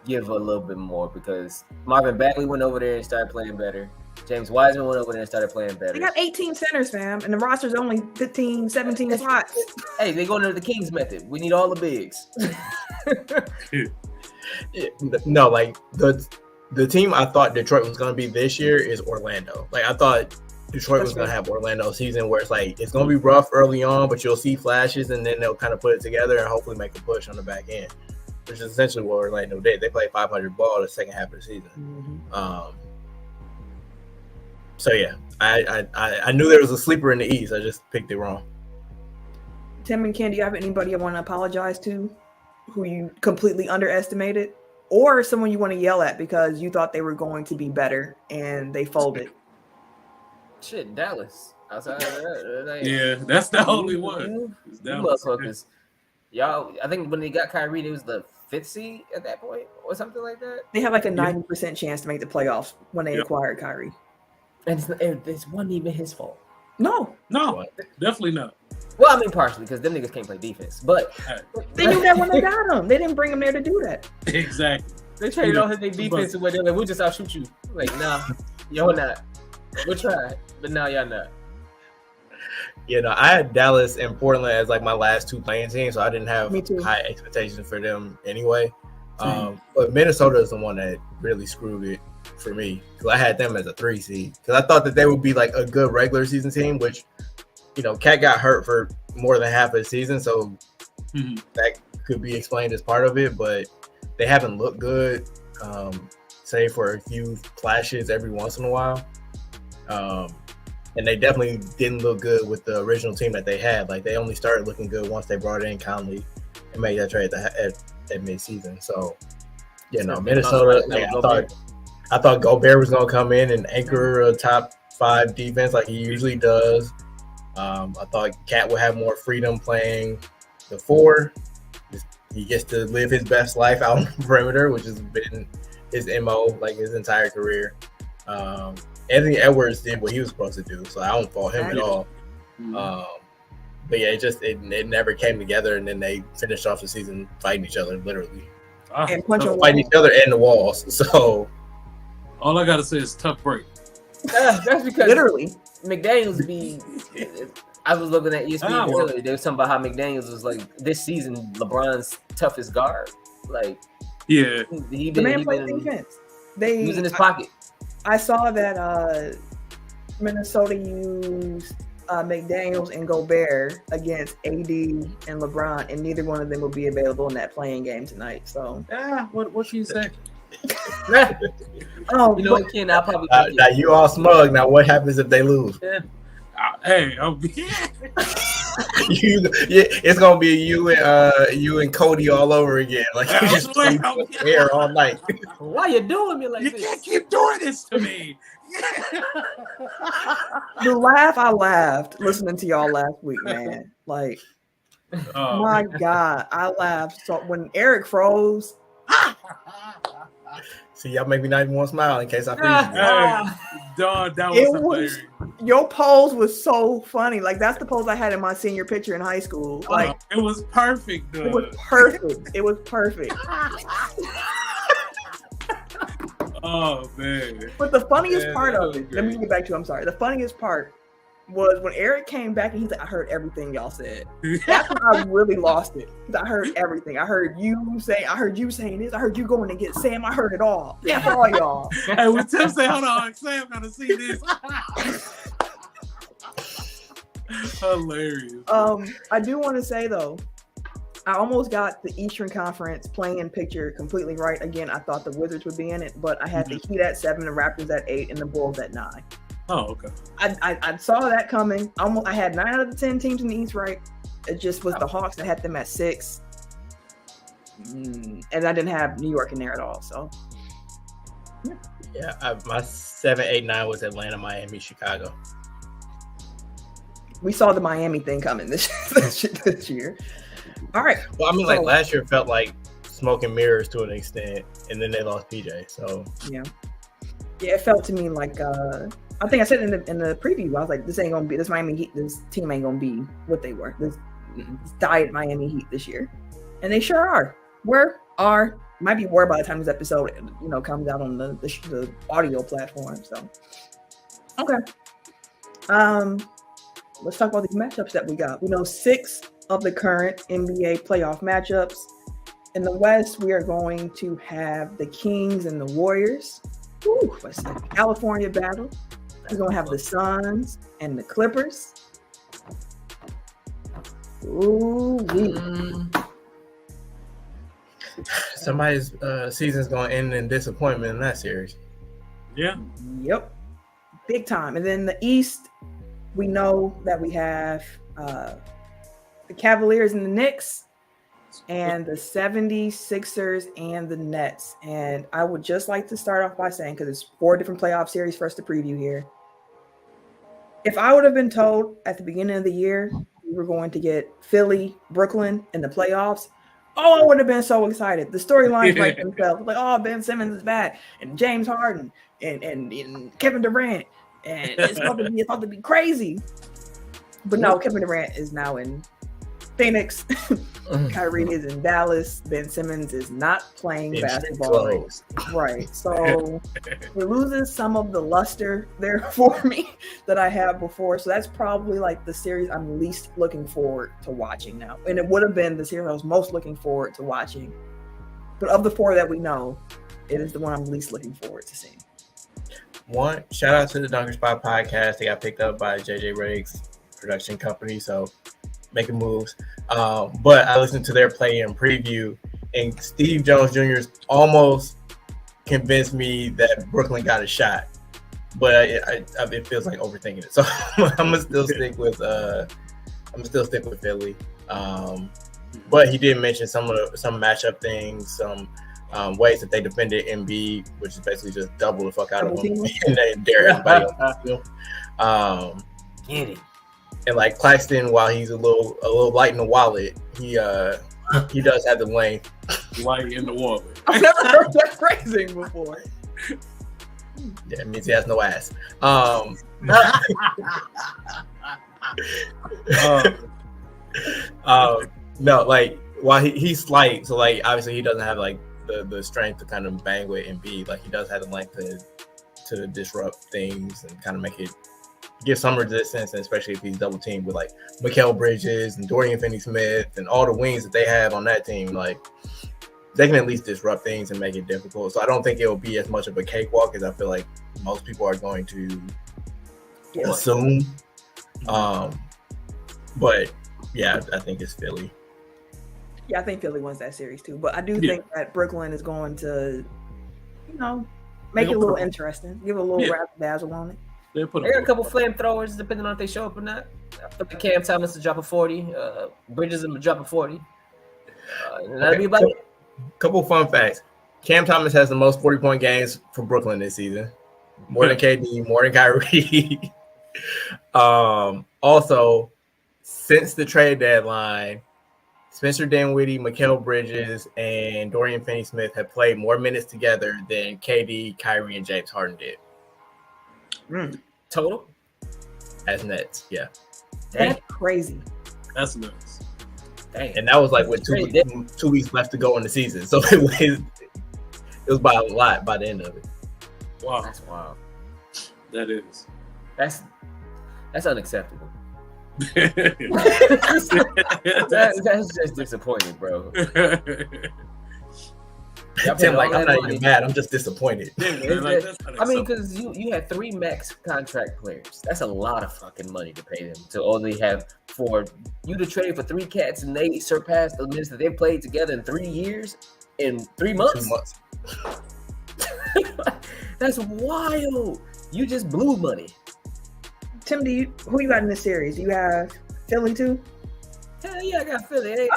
give a little bit more because Marvin Bagley went over there and started playing better. James Wiseman went over there and started playing better. They got 18 centers, fam, and the roster's only 15, 17 slots. Hey, they going to the Kings method. We need all the bigs. No, like the team I thought Detroit was going to be this year is Orlando. Like I thought Detroit was going to have Orlando season where it's like it's going to be rough early on, but you'll see flashes and then they'll kind of put it together and hopefully make a push on the back end, which is essentially what Orlando did. They played 500 ball the second half of the season. Mm-hmm. So yeah, I knew there was a sleeper in the East. I just picked it wrong. Tim and Ken, do you have anybody you want to apologize to who you completely underestimated? Or someone you want to yell at because you thought they were going to be better and they folded? Shit, Dallas. Outside of that, like, Yeah, that's the only one. You It's Dallas. motherfuckers. Y'all, I think when they got Kyrie, it was the 5th seed at that point or something like that. They had like a 90% chance to make the playoffs when they acquired Kyrie. And it wasn't even his fault. No, No, definitely not. Well, I mean, partially because them niggas can't play defense, but they knew that when they got him. They didn't bring him there to do that. Exactly. they traded all his defense away. They're like, we'll just outshoot you. Like, nah, y'all not. We'll try, but now y'all not. You know, I had Dallas and Portland as like my last two playing teams, so I didn't have Me too. high expectations for them anyway. But Minnesota is the one that really screwed it for me because I had them as a 3 seed because I thought that they would be like a good regular season team, which, you know, Cat got hurt for more than half of the season, so that could be explained as part of it, but they haven't looked good, save for a few flashes every once in a while. And they definitely didn't look good with the original team that they had. Like, they only started looking good once they brought in Conley and made that trade at mid-season. So, you know, Minnesota, I thought Gobert was going to come in and anchor a top 5 defense like he usually does. I thought Cat would have more freedom playing the 4. He gets to live his best life out on the perimeter, which has been his MO like his entire career. Anthony Edwards did what he was supposed to do, so I don't fault him at all. But yeah, it never came together, and then they finished off the season fighting each other, literally. And punching fighting each other and the walls. So all I gotta say is tough break. That's because literally McDaniels be. I was looking at ESPN earlier. They were talking about how McDaniels was like this season LeBron's toughest guard. Like, yeah, the man played defense. He was in his pocket. I saw that Minnesota used McDaniels and Gobert against AD and LeBron, and neither one of them will be available in that playing game tonight. So, what can you say? Oh, you know what, Ken? I'll probably now you all smug. Now what happens if they lose? Yeah. Hey, it's gonna be you and Cody all over again. Like you just here all night. Why you doing me like this? You can't keep doing this to me. The laugh I laughed listening to y'all last week, man. Like, my God, I laughed so when Eric froze. See, y'all make me not even want to smile in case I freeze. Dog, that was hilarious. Your pose was so funny. Like, that's the pose I had in my senior picture in high school. Like, it was perfect, dude. It was perfect. It was perfect. Oh, man. But the funniest part of it, let me get back to I'm sorry. The funniest part was when Eric came back and he's like, I heard everything y'all said. That's when I really lost it. Because I heard everything. I heard you saying this. I heard you going to get Sam. I heard it all. Yeah, for all y'all. Hey, when Tim say, hold on, Sam gotta see this. Hilarious. I do want to say though, I almost got the Eastern Conference playing picture completely right. Again, I thought the Wizards would be in it, but I had the Heat at 7, the Raptors at 8, and the Bulls at 9. Oh, okay. I saw that coming. I had 9 out of the 10 teams in the East right. It just was the Hawks that had them at 6. And I didn't have New York in there at all. So, yeah, my 7, 8, 9 was Atlanta, Miami, Chicago. We saw the Miami thing coming this year. All right. Well, I mean, like last year felt like smoke and mirrors to an extent, and then they lost PJ. So yeah, it felt to me like I think I said in the preview, I was like, this Miami Heat, this team ain't gonna be what they were. This diet Miami Heat this year, and they sure are. Where are Might be war by the time this episode, comes out on the audio platform. So, okay. Let's talk about these matchups that we got. We know 6 of the current NBA playoff matchups. In the West, we are going to have the Kings and the Warriors. Ooh, what's the California battle? We're going to have the Suns and the Clippers. Ooh, Somebody's season's going to end in disappointment in that series. Yeah. Yep. Big time. And then the East, we know that we have the Cavaliers and the Knicks and the 76ers and the Nets. And I would just like to start off by saying, because it's 4 different playoff series for us to preview here. If I would have been told at the beginning of the year we were going to get Philly, Brooklyn in the playoffs, I would have been so excited. The storylines write themselves. Like, oh, Ben Simmons is back, and James Harden, and Kevin Durant, and it's about to be crazy. But no, Kevin Durant is now in Phoenix. Kyrie is in Dallas. Ben Simmons is not playing basketball. Right. So it loses some of the luster there for me that I had before. So that's probably like the series I'm least looking forward to watching now. And it would have been the series I was most looking forward to watching. But of the 4 that we know, it is the one I'm least looking forward to seeing. One, shout out to the Dunker Spot podcast. They got picked up by JJ Riggs production company. So making moves. But I listened to their play and preview, and Steve Jones Jr. almost convinced me that Brooklyn got a shot, but it feels like overthinking it. So I'm gonna still stick with Philly. But he did mention some matchup things, some ways that they defended Embiid, which is basically just double the fuck out of him and then dare everybody else. Get it. And like Claxton, while he's a little light in the wallet, he does have the length. Light in the wallet. I've never heard that phrasing before. Yeah, it means he has no ass. No, like while he's slight, so like obviously he doesn't have like the strength to kind of bang with Embiid. Like he does have the length to disrupt things and kind of make it give some resistance, and especially if he's double teamed with like Mikal Bridges and Dorian Finney-Smith and all the wings that they have on that team, like they can at least disrupt things and make it difficult. So I don't think it will be as much of a cakewalk as I feel like most people are going to assume. But yeah, I think it's Philly. Yeah, I think Philly wins that series too. But I do think that Brooklyn is going to, make it a little interesting, give it a little razzle-dazzle on it. They got a couple flamethrowers, depending on if they show up or not. I put Cam Thomas to drop a 40. Bridges to drop a 40. That'll be about it. Couple fun facts. Cam Thomas has the most 40-point games for Brooklyn this season. More than KD, more than Kyrie. Also, since the trade deadline, Spencer Dinwiddie, Mikal Bridges, and Dorian Finney-Smith have played more minutes together than KD, Kyrie, and James Harden did. Total? As Nets, yeah. That's crazy. That's nuts. Dang. And that was like with 2 weeks left to go in the season. So it was by a lot by the end of it. Wow. That's wild. That is. That's unacceptable. That's just disappointing, bro. Tim, like, I'm not even mad. I'm just disappointed. I mean, because you had 3 max contract players. That's a lot of fucking money to pay them to only have for you to trade for 3 cats, and they surpassed the minutes that they've played together in 3 years in 3 months. 2 months. That's wild. You just blew money. Tim, who you got in this series? You have Philly too? Hell yeah, I got Philly. Hey,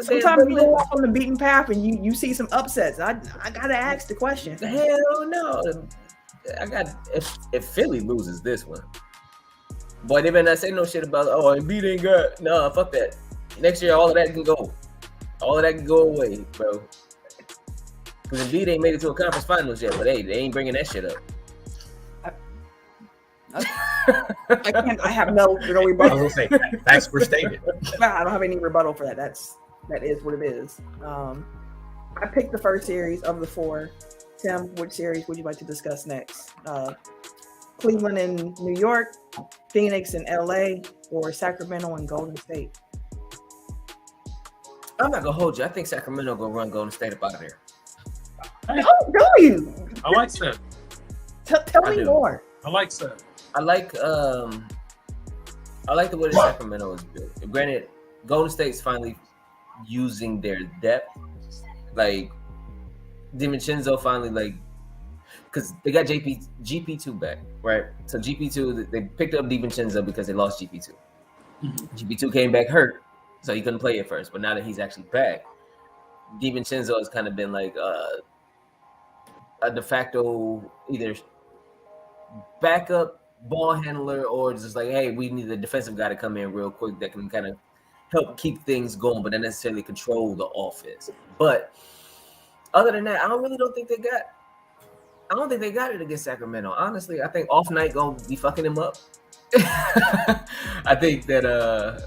sometimes you go off on the beaten path and you see some upsets. I gotta ask the question. Hell no. I got if Philly loses this one, boy, they better not say no shit about Embiid ain't got. No, fuck that. Next year, all of that can go. All of that can go away, bro. Because Embiid ain't made it to a conference finals yet, but hey, they ain't bringing that shit up. I have no rebuttal. I was gonna say facts were stated. I don't have any rebuttal for that. That is what it is. I picked the first series of the 4. Tim, which series would you like to discuss next? Cleveland and New York, Phoenix and LA, or Sacramento and Golden State? I'm not gonna hold you. I think Sacramento gonna run Golden State up out of there. Oh, do you? I like that. Tell me more. I like that. I like the way that Sacramento is built. Granted, Golden State's finally using their depth. Like DiVincenzo finally because they got GP2 back, right? So GP2 they picked up DiVincenzo because they lost GP2. Mm-hmm. GP2 came back hurt, so he couldn't play at first. But now that he's actually back, DiVincenzo has kind of been like a de facto either backup ball handler or just like, hey, we need a defensive guy to come in real quick that can kind of help keep things going, but not necessarily control the offense. But other than that, I don't think they got it against Sacramento. Honestly, I think off night gonna be fucking him up. I think that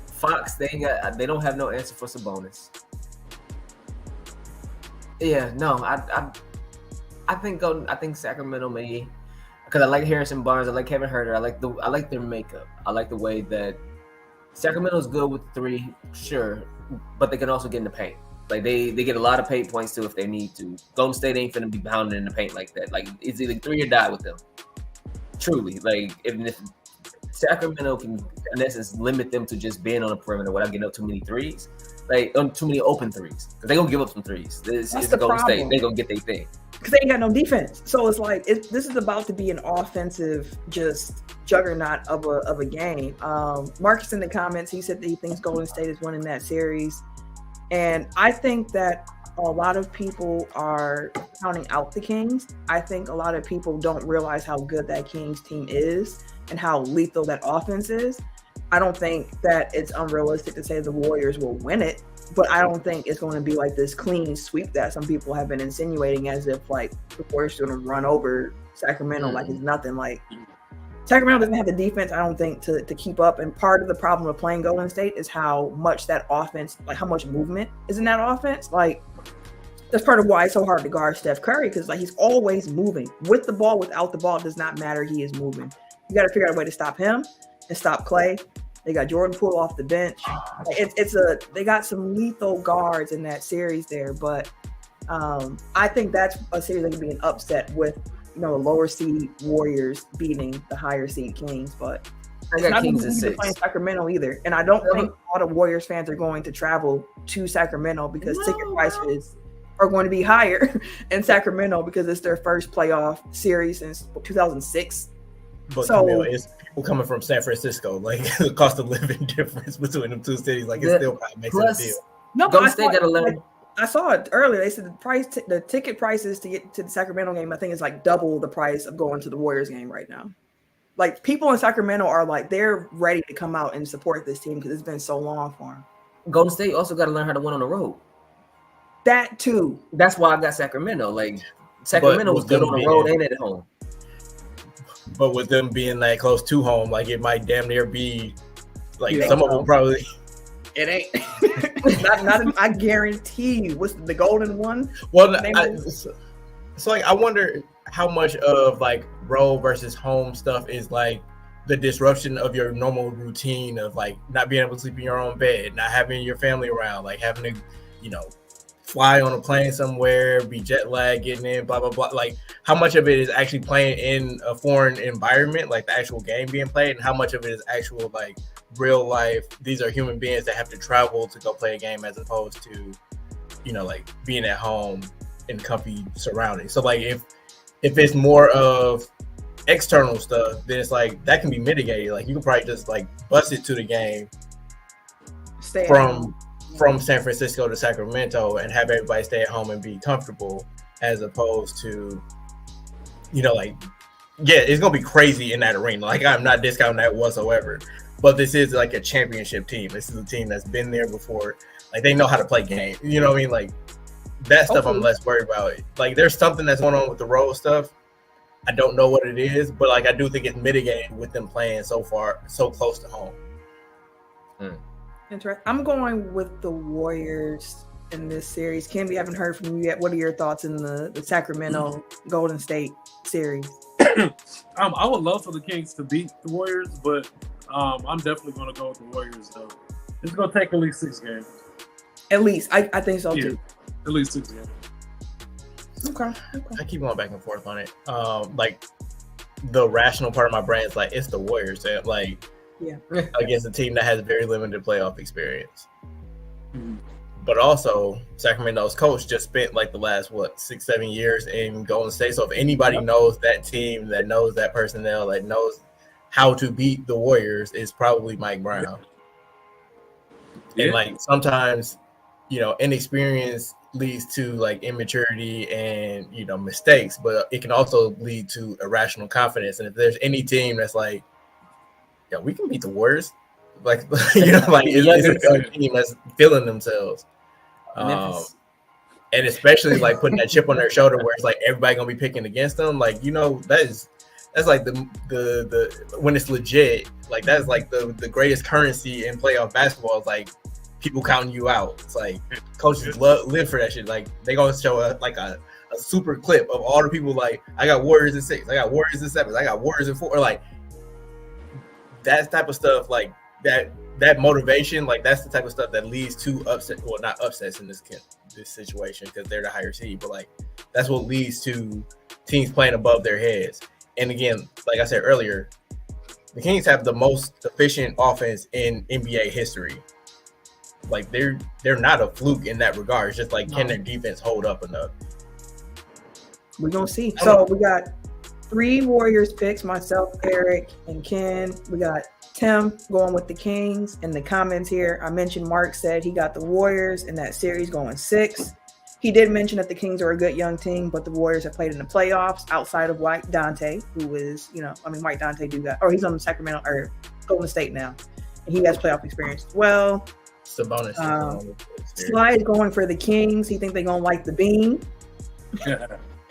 Fox they don't have no answer for Sabonis. Yeah, no, I think Sacramento may, because I like Harrison Barnes, I like Kevin Huerter, I like their makeup. I like the way that Sacramento's good with 3, sure, but they can also get in the paint. Like they get a lot of paint points too if they need to. Golden State ain't finna be pounding in the paint like that. Like it's either 3 or die with them. Truly, like if Sacramento can in essence limit them to just being on the perimeter without getting up too many threes, like too many open threes, because they gonna give up some threes. It's the Golden State. problem. They gonna get their thing. Because they ain't got no defense. So it's like this is about to be an offensive just juggernaut of a game. Marcus in the comments, he said that he thinks Golden State is winning that series. And I think that a lot of people are counting out the Kings. I think a lot of people don't realize how good that Kings team is and how lethal that offense is. I don't think that it's unrealistic to say the Warriors will win it, but I don't think it's going to be like this clean sweep that some people have been insinuating, as if like the Warriors are going to run over Sacramento like it's nothing. Like Sacramento doesn't have the defense, I don't think, to keep up. And part of the problem of playing Golden State is how much that offense, like how much movement is in that offense. Like that's part of why it's so hard to guard Steph Curry, because like he's always moving. With the ball, without the ball, it does not matter. He is moving. You got to figure out a way to stop him and stop Clay. They got Jordan Poole off the bench. They got some lethal guards in that series there, but I think that's a series that could be an upset with the lower seed Warriors beating the higher seed Kings. But I got Kings in 6. Playing Sacramento either, and I don't think a lot of Warriors fans are going to travel to Sacramento because ticket prices are going to be higher in Sacramento because it's their first playoff series since 2006. But Camille, it's people coming from San Francisco. Like the cost of living difference between them two cities, like it still makes it a deal. No, Golden State got to learn. I saw it earlier. They said the ticket prices to get to the Sacramento game, I think, is like double the price of going to the Warriors game right now. Like people in Sacramento are like they're ready to come out and support this team because it's been so long for them. Golden State also got to learn how to win on the road. That too. That's why I got Sacramento. Like Sacramento was good on the road and at home. But with them being that close to home, like it might damn near be like some of them probably. It ain't. not. I guarantee you. What's the golden one? Well, so like I wonder how much of like road versus home stuff is like the disruption of your normal routine of like not being able to sleep in your own bed, not having your family around, like having to, fly on a plane somewhere, be jet lag, getting in, blah, blah, blah. Like how much of it is actually playing in a foreign environment, like the actual game being played, and how much of it is actual like real life. These are human beings that have to travel to go play a game as opposed to, like being at home in comfy surroundings. So like if it's more of external stuff, then it's like that can be mitigated. Like you can probably just like bust it to the game from San Francisco to Sacramento and have everybody stay at home and be comfortable, as opposed to, it's gonna be crazy in that arena. Like I'm not discounting that whatsoever, but this is like a championship team. This is a team that's been there before. Like they know how to play games. You know what I mean? Like that stuff I'm less worried about. Like there's something that's going on with the road stuff. I don't know what it is, but like I do think it's mitigated with them playing so close to home. Interesting. I'm going with the Warriors in this series. Kim, we haven't heard from you yet. What are your thoughts in the Sacramento Golden State series? I would love for the Kings to beat the Warriors, but I'm definitely going to go with the Warriors, though. It's going to take at least 6 games. At least. I think so, Yeah, too. at least 6 games. Okay. I keep going back and forth on it. Like the rational part of my brain is like it's the Warriors, like Yeah. against a team that has very limited playoff experience. Mhm. But also, Sacramento's coach just spent like the last 6-7 years in Golden State. So if anybody knows that team, that knows that personnel, that knows how to beat the Warriors, is probably Mike Brown. Yeah. And like sometimes, inexperience leads to like immaturity and mistakes, but it can also lead to irrational confidence. And if there's any team that's like, yeah, we can beat the Warriors, like it's a young team that's feeling themselves. Memphis. And especially like putting that chip on their shoulder where it's like everybody gonna be picking against them. Like, that's like the when it's legit, like that's like the greatest currency in playoff basketball is like people counting you out. It's like coaches live for that shit. Like they gonna show a super clip of all the people like, I got Warriors in 6, I got Warriors in 7, I got Warriors in 4, like that type of stuff, like that motivation, like that's the type of stuff that leads to upset. Well, not upsets in this situation because they're the higher seed, but like that's what leads to teams playing above their heads. And again, like I said earlier, the Kings have the most efficient offense in NBA history. Like they're not a fluke in that regard. It's just like, can their defense hold up enough? We're gonna see. So we got 3 Warriors picks, myself, Eric, and Ken. We got Tim going with the Kings. In the comments here, I mentioned Mark said he got the Warriors in that series going 6. He did mention that the Kings are a good young team, but the Warriors have played in the playoffs outside of White Dante, who is, White Dante do that, or he's on Sacramento or Golden State now, and he has playoff experience as well. Sabonis. Sly is going for the Kings. He think they're gonna like the beam.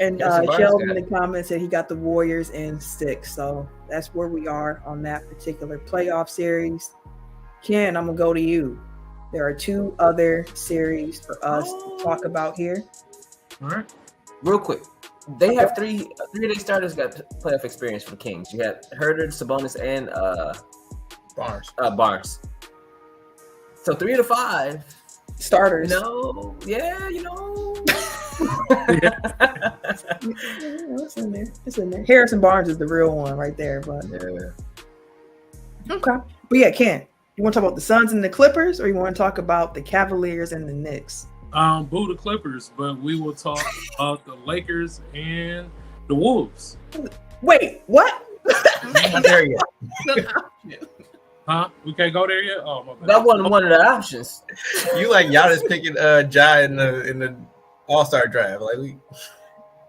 And Sheldon in the comments said he got the Warriors in 6. So that's where we are on that particular playoff series. Ken, I'm going to go to you. There are 2 other series for us to talk about here. All right. Real quick. They have three of their starters got playoff experience for the Kings. You got Herter, Sabonis, and Barnes. So 3 of the 5 starters. It's in there. It's in there. Harrison Barnes is the real one right there, but okay. But yeah, Ken, you want to talk about the Suns and the Clippers, or you want to talk about the Cavaliers and the Knicks? Boo the Clippers, but we will talk about the Lakers and the Wolves. Wait, what? Not there yet. Huh? We can't go there yet? Oh, my bad. That wasn't one of the options. You like Giannis picking Ja in the All-Star draft. Like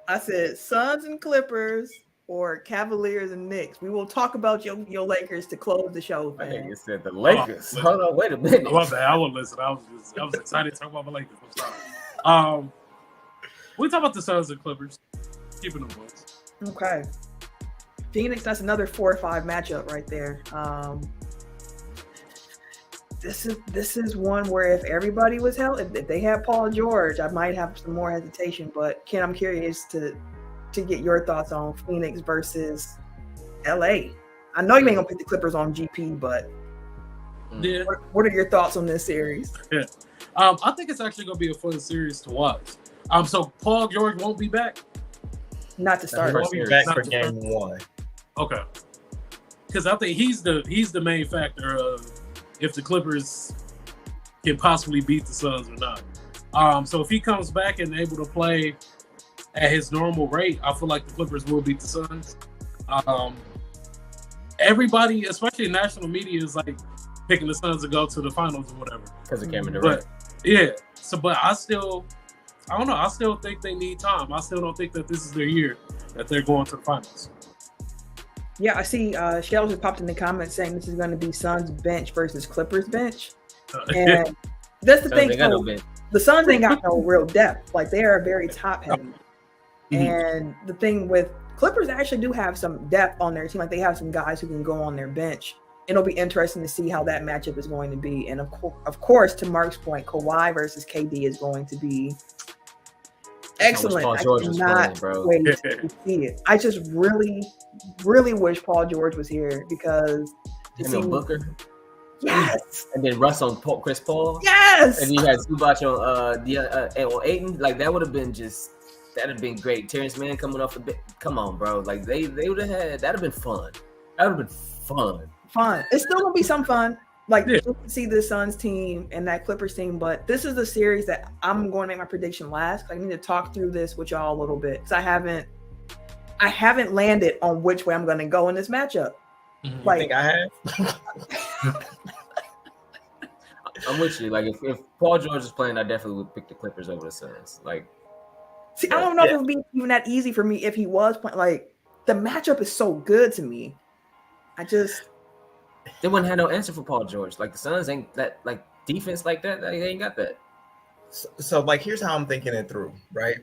I said Suns and Clippers or Cavaliers and Knicks. We will talk about your Lakers to close the show. I think you said the Lakers. Hold on, wait a minute. My bad. I won't listen. I was excited to talk about my Lakers. I'm sorry. We talk about the Suns and Clippers. Keeping them both. Okay. Phoenix, that's another 4 or 5 matchup right there. This is one where if everybody was held, if they had Paul George, I might have some more hesitation. But Ken, I'm curious to get your thoughts on Phoenix versus LA. I know you ain't gonna pick the Clippers on GP, but Yeah. what are your thoughts on this series? Yeah. I think it's actually gonna be a fun series to watch. So Paul George won't be back. Not to start. He'll be back for game 1. Okay. Because I think he's the main factor of if the Clippers can possibly beat the Suns or not. So if he comes back and able to play at his normal rate, I feel like the Clippers will beat the Suns. Everybody, especially national media, is like picking the Suns to go to the finals or whatever. Because of Kevin Durant. But yeah, but I don't know. I still think they need time. I still don't think that this is their year that they're going to the finals. Yeah, I see Shells has popped in the comments saying this is going to be Suns bench versus Clippers bench. And that's the thing. So, the Suns ain't got no real depth. Like, they are very top heavy. Mm-hmm. And the thing with Clippers actually do have some depth on their team. Like, they have some guys who can go on their bench. it'll be interesting to see how that matchup is going to be. And of course, to Mark's point, Kawhi versus KD is going to be excellent. Paul George was cannot playing, bro. wait to see it. I just really, really wish Paul George was here because Him and Booker. yes, And then Russ on Chris Paul. yes, And you had Zubac on Ayton. Like that'd have been great. Terrence Mann coming off the bit. Come on, bro. Like they would have had that'd have been fun. That would have been fun. fun. It's still gonna be some fun. Like Yeah. to see the Suns team and that Clippers team, but this is the series that I'm going to make my prediction last. I need to talk through this with y'all a little bit because I haven't landed on which way I'm going to go in this matchup. I Like, think I have. I'm with you. Like if Paul George is playing, I definitely would pick the Clippers over the Suns. Like see, I don't know if it would be even that easy for me if he was playing. Like the matchup is so good to me. they wouldn't have no answer for Paul George. Like the Suns ain't that like defense like that. They ain't got that. So like here's how I'm thinking it through, right?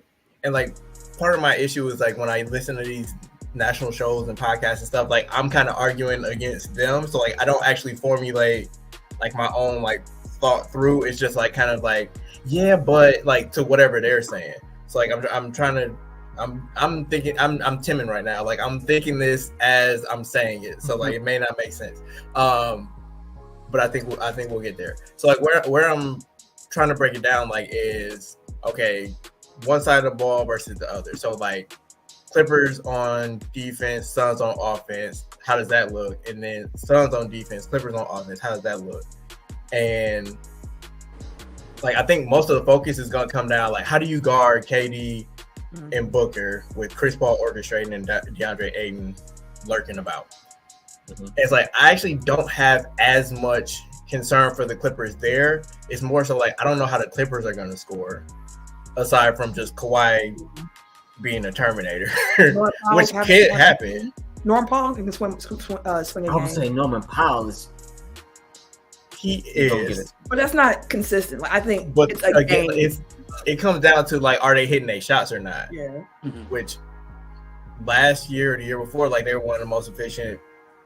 And like part of my issue is like when I listen to these national shows and podcasts and stuff, like I'm kind of arguing against them. So like I don't actually formulate like my own like thought through. It's just like kind of like, yeah, but like to whatever they're saying. So like I'm trying to I'm thinking I'm Timming right now. Like I'm thinking this as I'm saying it. So like it may not make sense. But I think we'll get there. So like where I'm trying to break it down like is okay, one side of the ball versus the other. So like Clippers on defense, Suns on offense. How does that look? And then Suns on defense, Clippers on offense. How does that look? And like I think most of the focus is going to come down like how do you guard KD and Booker with Chris Paul orchestrating and DeAndre Ayton lurking about. It's like I actually don't have as much concern for the Clippers there. It's more so like I don't know how the Clippers are going to score aside from just Kawhi being a Terminator, which could happen. Norm Paul can swing a I game. would say Norman Powell is. He Don't get is, it. But that's not consistent. Like I think but it's a again, game. it comes down to like are they hitting their shots or not? Yeah. Which last year or the year before, like they were one of the most efficient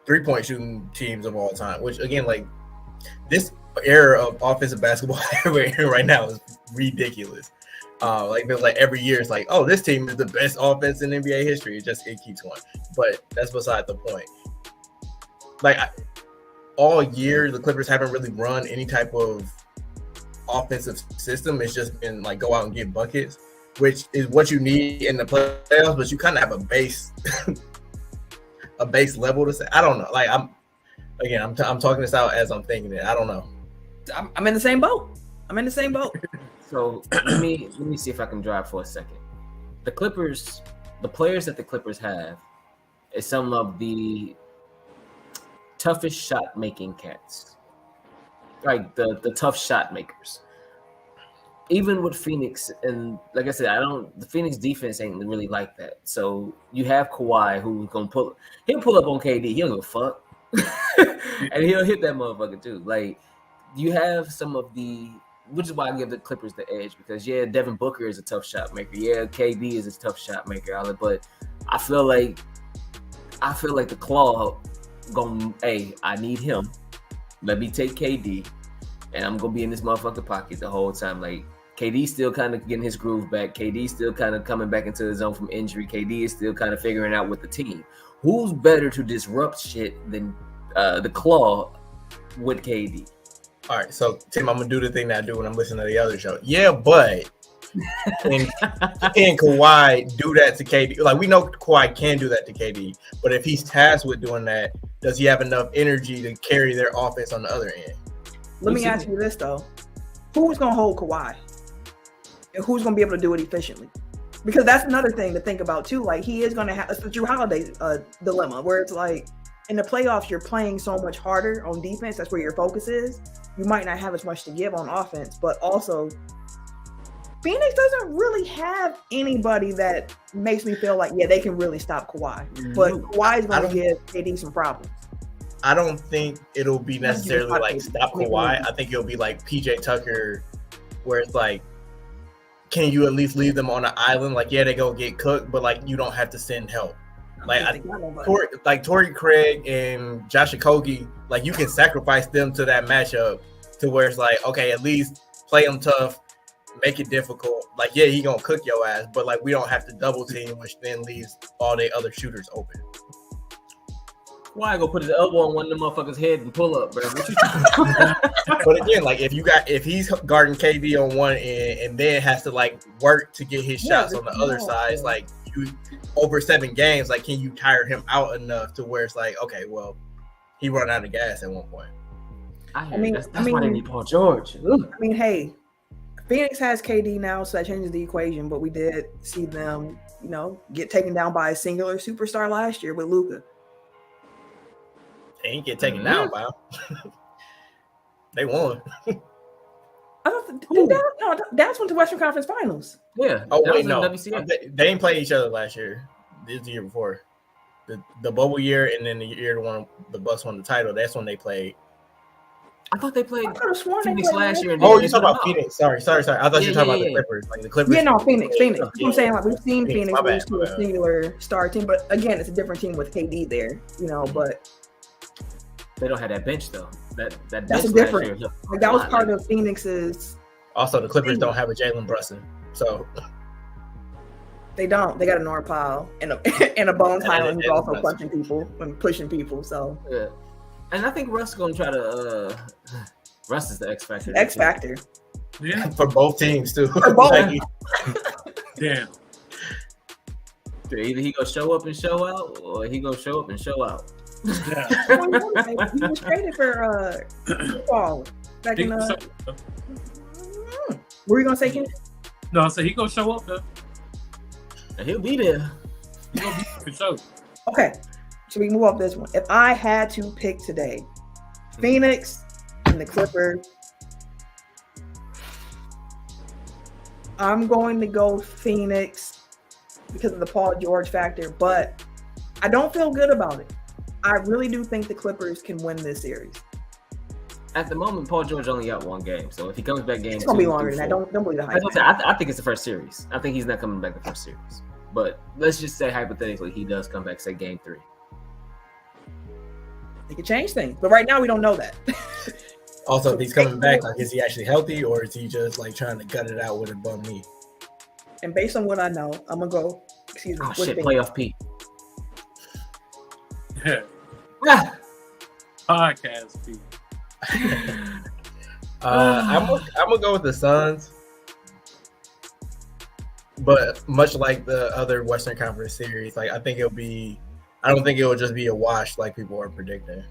3-point shooting teams of all time. Which again, like this era of offensive basketball we're in right now is ridiculous. Like there's like every year it's like, oh, this team is the best offense in NBA history. It keeps going, but that's beside the point. Like all year, the Clippers haven't really run any type of offensive system. It's just been like go out and get buckets, which is what you need in the playoffs. But you kind of have a base, a base level to say. I don't know. Like I'm talking this out as I'm thinking it. I don't know. I'm in the same boat. So let me see if I can drive for a second. The Clippers, the players that the Clippers have, is some of the toughest shot making cats, like the tough shot makers. Even with Phoenix, and like I said, the Phoenix defense ain't really like that. So you have Kawhi who's gonna he'll pull up on KD, he don't give a fuck, and he'll hit that motherfucker too. Like you have some of the. Which is why I give the Clippers the edge because Devin Booker is a tough shot maker. Yeah, KD is a tough shot maker, but I feel like the Claw I need him. Let me take KD, and I'm gonna be in this motherfucker pocket the whole time. Like KD still kind of getting his groove back. KD still kind of coming back into the zone from injury. KD is still kind of figuring out with the team. Who's better to disrupt shit than the Claw with KD? All right, so Tim, I'm gonna do the thing that I do when I'm listening to the other show. Yeah, but can Kawhi do that to KD? Like we know Kawhi can do that to KD, but if he's tasked with doing that, does he have enough energy to carry their offense on the other end? Let me ask you this though: who's gonna hold Kawhi, and who's gonna be able to do it efficiently? Because that's another thing to think about too. Like he is gonna have a Drew Holiday dilemma, where it's like in the playoffs you're playing so much harder on defense. That's where your focus is. You might not have as much to give on offense, but also Phoenix doesn't really have anybody that makes me feel like, they can really stop Kawhi. But Kawhi is going to give KD some problems. I don't think it'll be necessarily like stop Kawhi. I think it'll be like PJ Tucker, where it's like, can you at least leave them on an island? Like, they go get cooked, but like you don't have to send help. Like I think I know, but- Torrey Craig and Josh Okogie, like you can sacrifice them to that matchup to where it's like, okay, at least play him tough, make it difficult. Like, yeah, he gonna cook your ass, but like we don't have to double team, which then leaves all the other shooters open. Why I go put his elbow on one of them motherfuckers' head and pull up, bro? What you talking about? But again, like if he's guarding KD on one end and then has to like work to get his shots on the other side, it's like you over 7 games, like can you tire him out enough to where it's like, okay, well, he run out of gas at one point. I mean, that's why they need Paul George. Ugh. I mean, hey, Phoenix has KD now, so that changes the equation. But we did see them, get taken down by a singular superstar last year with Luka. They ain't get taken down by him. They won. I thought Dallas went to Western Conference Finals. Yeah. Oh that wait, was in no, WCA. they didn't play each other last year. This is the year before, the bubble year, and then the year the Bucks won the title. That's when they played. I thought they played I could have sworn Phoenix last year. Oh, you talking about Phoenix? Sorry. I thought you were talking about the Clippers. Like the Clippers. Yeah, no, Phoenix. That's what Yeah. I'm saying. Like we've seen Phoenix, Phoenix my lose bad, to my a bad. singular star team, but again, it's a different team with KD there. But They don't have that bench though. That That's bench a different- last year. like that was part of Phoenix's. Also, the Clippers don't have a Jalen Brunson, so They don't. They got a Norpile and a Bones And Highland who's and also Russ. punching people and pushing people. So Yeah. And I think Russ is gonna try to. Russ is the X factor. X factor. Yeah, for both teams too. For both. Like, damn. Either he gonna show up and show out, or he gonna show up and show out. Yeah. He was traded for Paul back in the. What were you gonna say, Ken? No, I said he gonna show up though. And he'll be there. He gonna be for sure. Okay, so we move off this one. If I had to pick today, Phoenix and the Clippers, I'm going to go Phoenix because of the Paul George factor, but I don't feel good about it. I really do think the Clippers can win this series. At the moment, Paul George only got 1 game, so if he comes back game It's gonna be 2 longer through than that. 4, Don't believe the That's hype. what I'm saying. I think it's the first series. I think he's not coming back the first series. But let's just say hypothetically he does come back, say game 3. They could change things, but right now we don't know that. also, if he's coming back, like is he actually healthy or is he just like trying to gut it out with a bum knee? And based on what I know, I'm gonna go. Excuse me. Oh with shit, Phoenix. playoff Pete. Yeah. Ah! Podcast people. I'm gonna go with the Suns, but much like the other Western Conference series, like I don't think it'll just be a wash like people are predicting.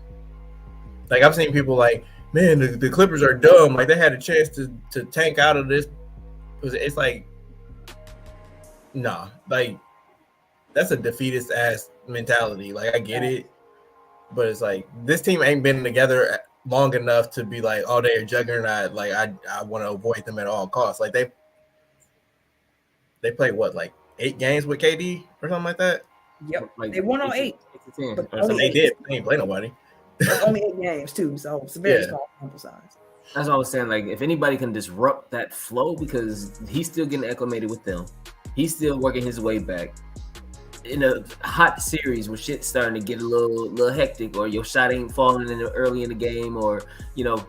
Like I've seen people like, man, the Clippers are dumb. Like they had a chance to tank out of this. It's like, nah, like that's a defeatist ass mentality. Like I get it, but it's like this team ain't been together long enough to be like, oh, they're a juggernaut. Like I want to avoid them at all costs. Like they play what, like 8 games with KD or something like that. Yep. Like, They won on 8. 10, But or only something. They did. They ain't play nobody. There's only 8 games too, so it's a very Yeah. small sample size. That's what I was saying. Like, if anybody can disrupt that flow, because he's still getting acclimated with them, he's still working his way back. In a hot series where shit's starting to get a little hectic, or your shot ain't falling early in the game, or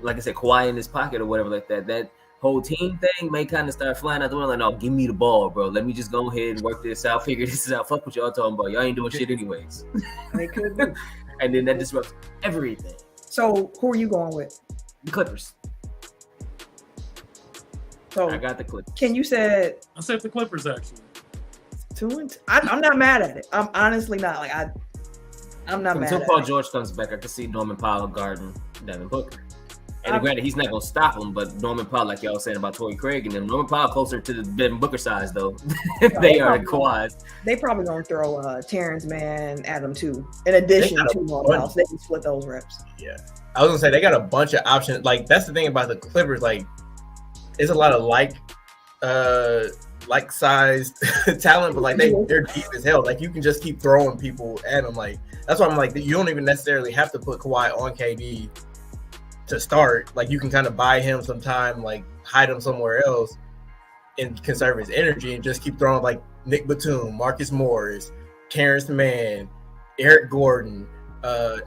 like I said, Kawhi in his pocket or whatever like that. That whole team thing may kind of start flying out the window. Like, no, give me the ball, bro. Let me just go ahead and work this out, figure this out. Fuck what y'all talking about. Y'all ain't doing shit anyways. They could do. And then that disrupts everything. So who are you going with? The Clippers. So I got the Clippers. Ken, you said I said the Clippers actually. 2-2. I'm not mad at it. I'm honestly not. Like I'm not mad Until at Paul it. George comes back, I can see Norman Powell guarding Devin Booker. And I'm- granted, he's not going to stop him, but Norman Powell, like y'all was saying about Torrey Craig and them, Norman Powell closer to the Devin Booker size, though. They are the quads. They probably gonna throw Terrence Mann at them too, in addition got a to Norman bunch. Powell, so they can split those reps. Yeah. I was gonna say they got a bunch of options. Like that's the thing about the Clippers. Like, it's a lot of like sized talent, but like they're deep as hell. Like you can just keep throwing people at them. Like that's why I'm like, you don't even necessarily have to put Kawhi on KD to start. Like you can kind of buy him some time, like hide him somewhere else and conserve his energy and just keep throwing like Nick Batum, Marcus Morris, Terrence Mann, Eric Gordon,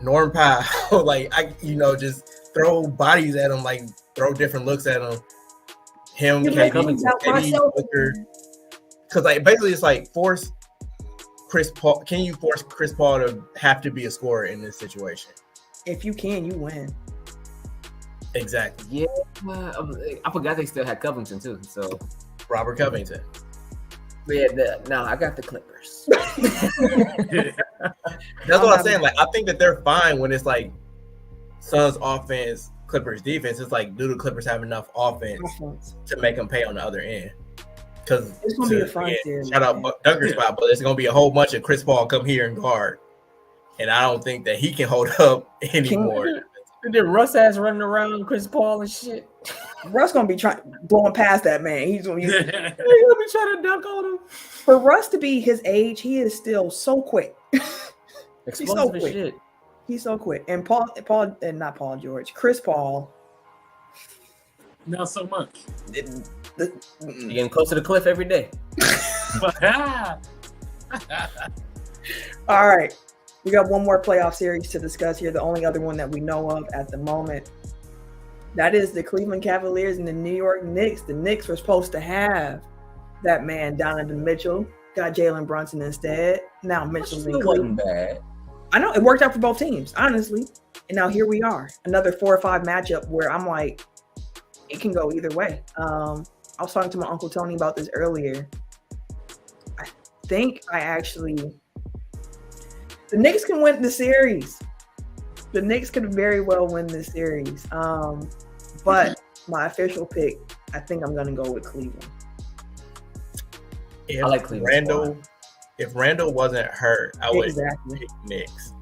Norm Powell, like just throw bodies at him, like throw different looks at him. Him, KD, because like basically it's like force Chris Paul. Can you force Chris Paul to have to be a scorer in this situation? If you can, you win. Exactly. Yeah, I forgot they still had Covington too. So Robert Covington. Yeah, no, I got the Clippers. That's what I'm saying. Like, I think that they're fine when it's like Suns offense, Clippers defense. It's like, do the Clippers have enough offense to make them pay on the other end? Because it's gonna be a fun series. Shout out Dunker's spot, but it's gonna be a whole bunch of Chris Paul come here and guard, and I don't think that he can hold up anymore. And then Russ ass running around Chris Paul and shit. Russ gonna be blowing past that man. He's gonna be trying to dunk on him. For Russ to be his age, he is still so quick. He's so quick. Shit. He's so quick. And Chris Paul. Not so much. You're getting close to the cliff every day. All right. We got one more playoff series to discuss here. The only other one that we know of at the moment. That is the Cleveland Cavaliers and the New York Knicks. The Knicks were supposed to have that man, Donovan Mitchell. Got Jalen Brunson instead. Now Mitchell's in Cleveland. Bad. I know it worked out for both teams, honestly. And now here we are. Another 4 or 5 matchup where I'm like, it can go either way. I was talking to my Uncle Tony about this earlier. I think the Knicks can win the series. The Knicks could very well win this series. But my official pick, I think I'm going to go with Cleveland. I like Cleveland. If Randall wasn't hurt, I would pick Knicks.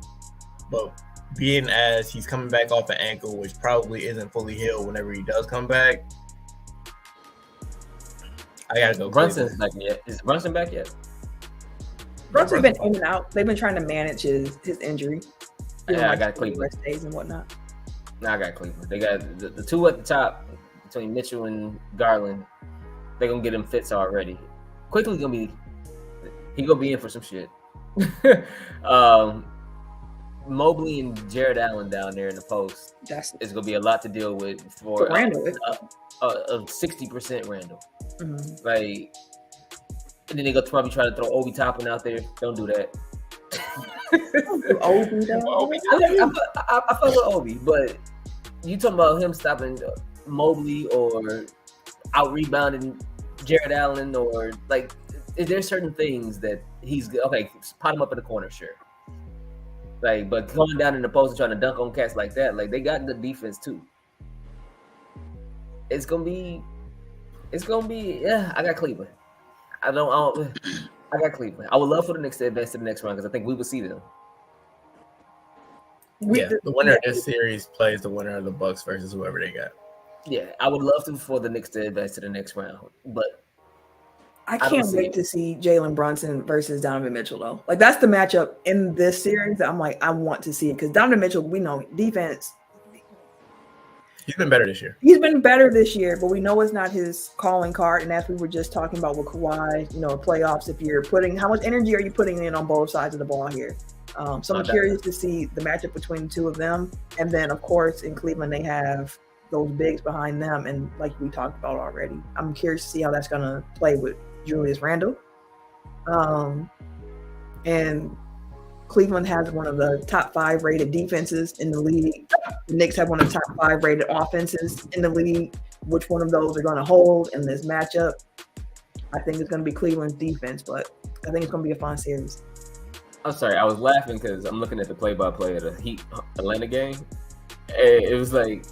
But being as he's coming back off an ankle, which probably isn't fully healed whenever he does come back, I got to go Brunson's back yet. Is Brunson back yet? Brunson's been in and out. They've been trying to manage his injury. Yeah, I got Cleveland. Rest days and whatnot. No, I got Cleveland. They got the two at the top between Mitchell and Garland. They're gonna get him fits already. Quickly he gonna be in for some shit. Mobley and Jared Allen down there in the post. It's gonna be a lot to deal with for Randall. 60% Randall. Mm-hmm. Like, and then they go probably try to throw Obi Toppin out there. Don't do that. I fuck with Obi, but you talking about him stopping Mobley or out rebounding Jared Allen, or like, is there certain things that he's okay? Pot him up in the corner, sure. Like, but going down in the post and trying to dunk on cats like that, like they got good defense too. It's gonna be. Yeah, I got Cleveland. I got Cleveland. I would love for the Knicks to advance to the next round because I think we will see them. The winner of this series plays the winner of the Bucks versus whoever they got. Yeah, I would love for the Knicks to advance to the next round, but I can't wait to see Jalen Brunson versus Donovan Mitchell though. Like that's the matchup in this series that I'm like, I want to see it because Donovan Mitchell, we know defense. He's been better this year. He's been better this year, but we know it's not his calling card. And as we were just talking about with Kawhi, playoffs, if you're how much energy are you putting in on both sides of the ball here? So I'm curious to see the matchup between the two of them. And then, of course, in Cleveland, they have those bigs behind them. And like we talked about already, I'm curious to see how that's going to play with Julius Randle. And Cleveland has one of the top 5 rated defenses in the league. The Knicks have one of the top 5 rated offenses in the league. Which one of those are going to hold in this matchup? I think it's going to be Cleveland's defense, but I think it's going to be a fun series. I'm sorry, I was laughing because I'm looking at the play-by-play of the Heat Atlanta game. And it was like,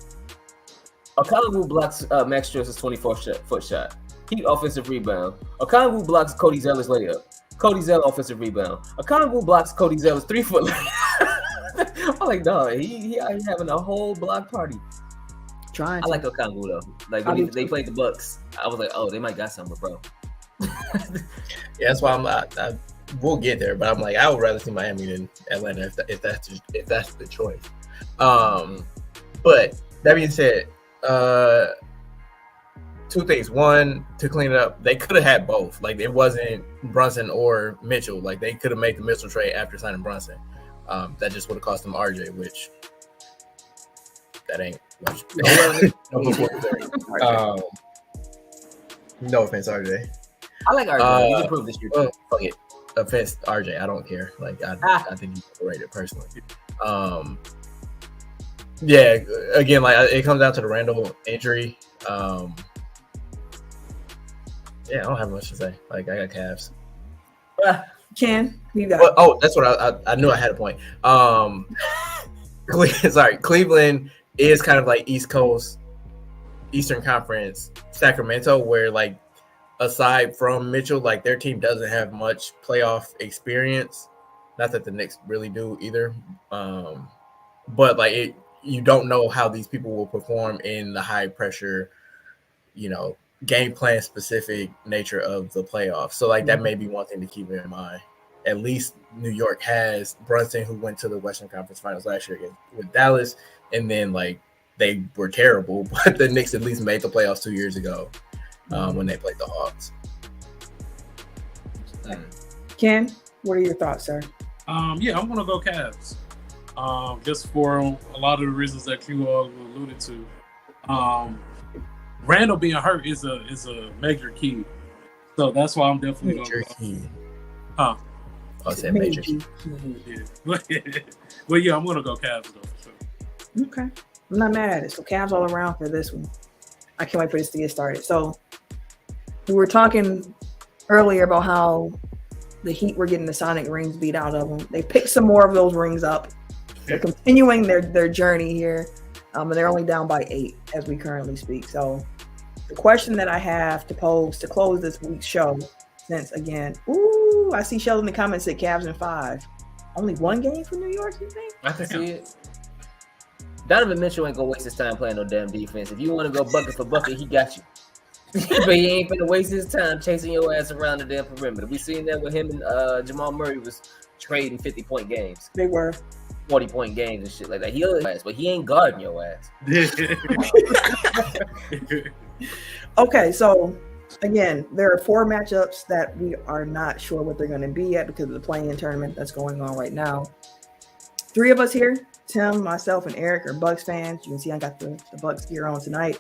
Okongwu blocks Max Struss's 24-foot shot. Heat offensive rebound. Okongwu blocks Cody Zeller's layup. Cody Zeller offensive rebound. Okongwu blocks Cody Zeller's 3-foot layup. I'm like, dog, he having a whole block party. I like Okongwu though. Like when they played the Bucks, I was like, oh, they might got something, bro. Yeah, that's why we'll get there, but I'm like, I would rather see Miami than Atlanta if that's the choice. But that being said, two things. One, to clean it up, they could have had both. Like it wasn't Brunson or Mitchell. Like they could have made the Mitchell trade after signing Brunson. That just would have cost them RJ, which that ain't much. No offense, RJ. I like RJ. He's improved this year too. Fuck it. Offense, RJ. I don't care. Like I think he's overrated personally. Yeah. Again, like it comes down to the Randall injury. Yeah, I don't have much to say. Like I got Cavs. Ken, you got. Oh, that's what I knew. I had a point. Cleveland is kind of like East Coast, Eastern Conference, Sacramento, where like aside from Mitchell, like their team doesn't have much playoff experience. Not that the Knicks really do either, but like you don't know how these people will perform in the high pressure, game plan specific nature of the playoffs. So like that may be one thing to keep in mind. At least New York has Brunson, who went to the Western Conference Finals last year with Dallas, and then like they were terrible, but the Knicks at least made the playoffs 2 years ago when they played the Hawks. Ken, what are your thoughts, sir? Yeah, I'm gonna go Cavs. Just for a lot of the reasons that you all alluded to. Randall being hurt is a major key, so that's why I'm definitely Major going. key. Huh? I said major key. Yeah. Well, yeah, I'm gonna go Cavs though for sure. Okay, I'm not mad at it. So Cavs all around for this one. I can't wait for this to get started. So we were talking earlier about how the Heat were getting the Sonic rings beat out of them. They picked some more of those rings up. They're continuing their journey here, and they're only down by 8 as we currently speak. So the question that I have to pose to close this week's show, since again, I see Sheldon in the comments said Cavs in 5. Only one game for New York, you think? I can see it. Donovan Mitchell ain't gonna waste his time playing no damn defense. If you want to go bucket for bucket, he got you. But he ain't finna waste his time chasing your ass around the damn perimeter. We seen that with him and Jamal Murray was trading 50-point games. They were 40-point games and shit like that. He'll ass, but he ain't guarding your ass. Okay, so again, there are 4 matchups that we are not sure what they're going to be at because of the play-in tournament that's going on right now. 3 of us here, Tim, myself, and Eric, are Bucks fans. You can see I got the Bucks gear on tonight.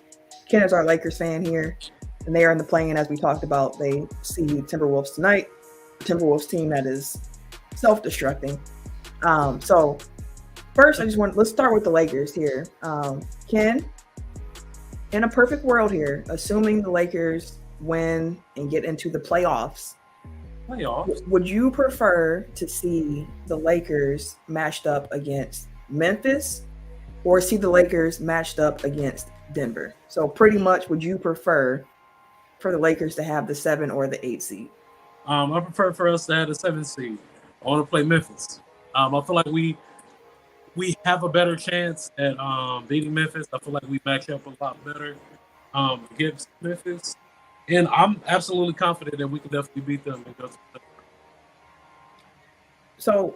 Ken is our Lakers fan here, and they are in the play-in as we talked about. They see Timberwolves tonight. Timberwolves team that is self-destructing. So first, let's start with the Lakers here. Ken, in a perfect world here, assuming the Lakers win and get into the playoffs, would you prefer to see the Lakers matched up against Memphis or see the Lakers matched up against Denver? So pretty much, would you prefer for the Lakers to have the 7 or the 8 seed? I prefer for us to have the 7 seed. I want to play Memphis. I feel like we have a better chance at beating Memphis. I feel like we match up a lot better against Memphis. And I'm absolutely confident that we can definitely beat them. So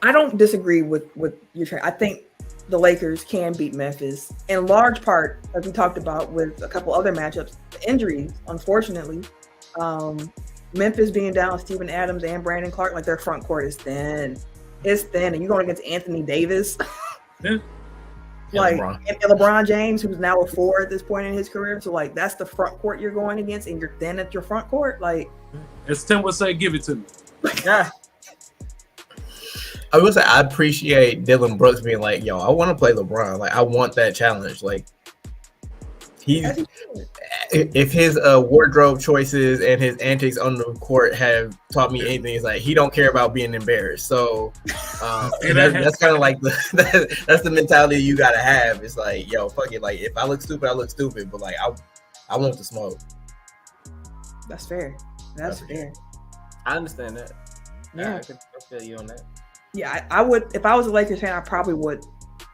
I don't disagree with your trade. I think the Lakers can beat Memphis in large part, as we talked about with a couple other matchups, the injuries, unfortunately. Memphis being down Steven Adams and Brandon Clark, like their front court is thin. It's thin, and you're going against Anthony Davis. Yeah. And LeBron James, who's now a 4 at this point in his career. So, like, that's the front court you're going against, and you're thin at your front court. Like, as Tim would say, give it to me. Yeah. I will say I appreciate Dylan Brooks being like, yo, I want to play LeBron. Like, I want that challenge. Like, if his wardrobe choices and his antics on the court have taught me anything, it's like he don't care about being embarrassed. So that's kind of like that's the mentality you gotta have. It's like, yo, fuck it. Like, if I look stupid, I look stupid. But like, I want the smoke. That's fair. That's fair. I understand that. Yeah, I feel you on that. Yeah, I would. If I was a Lakers fan, I probably would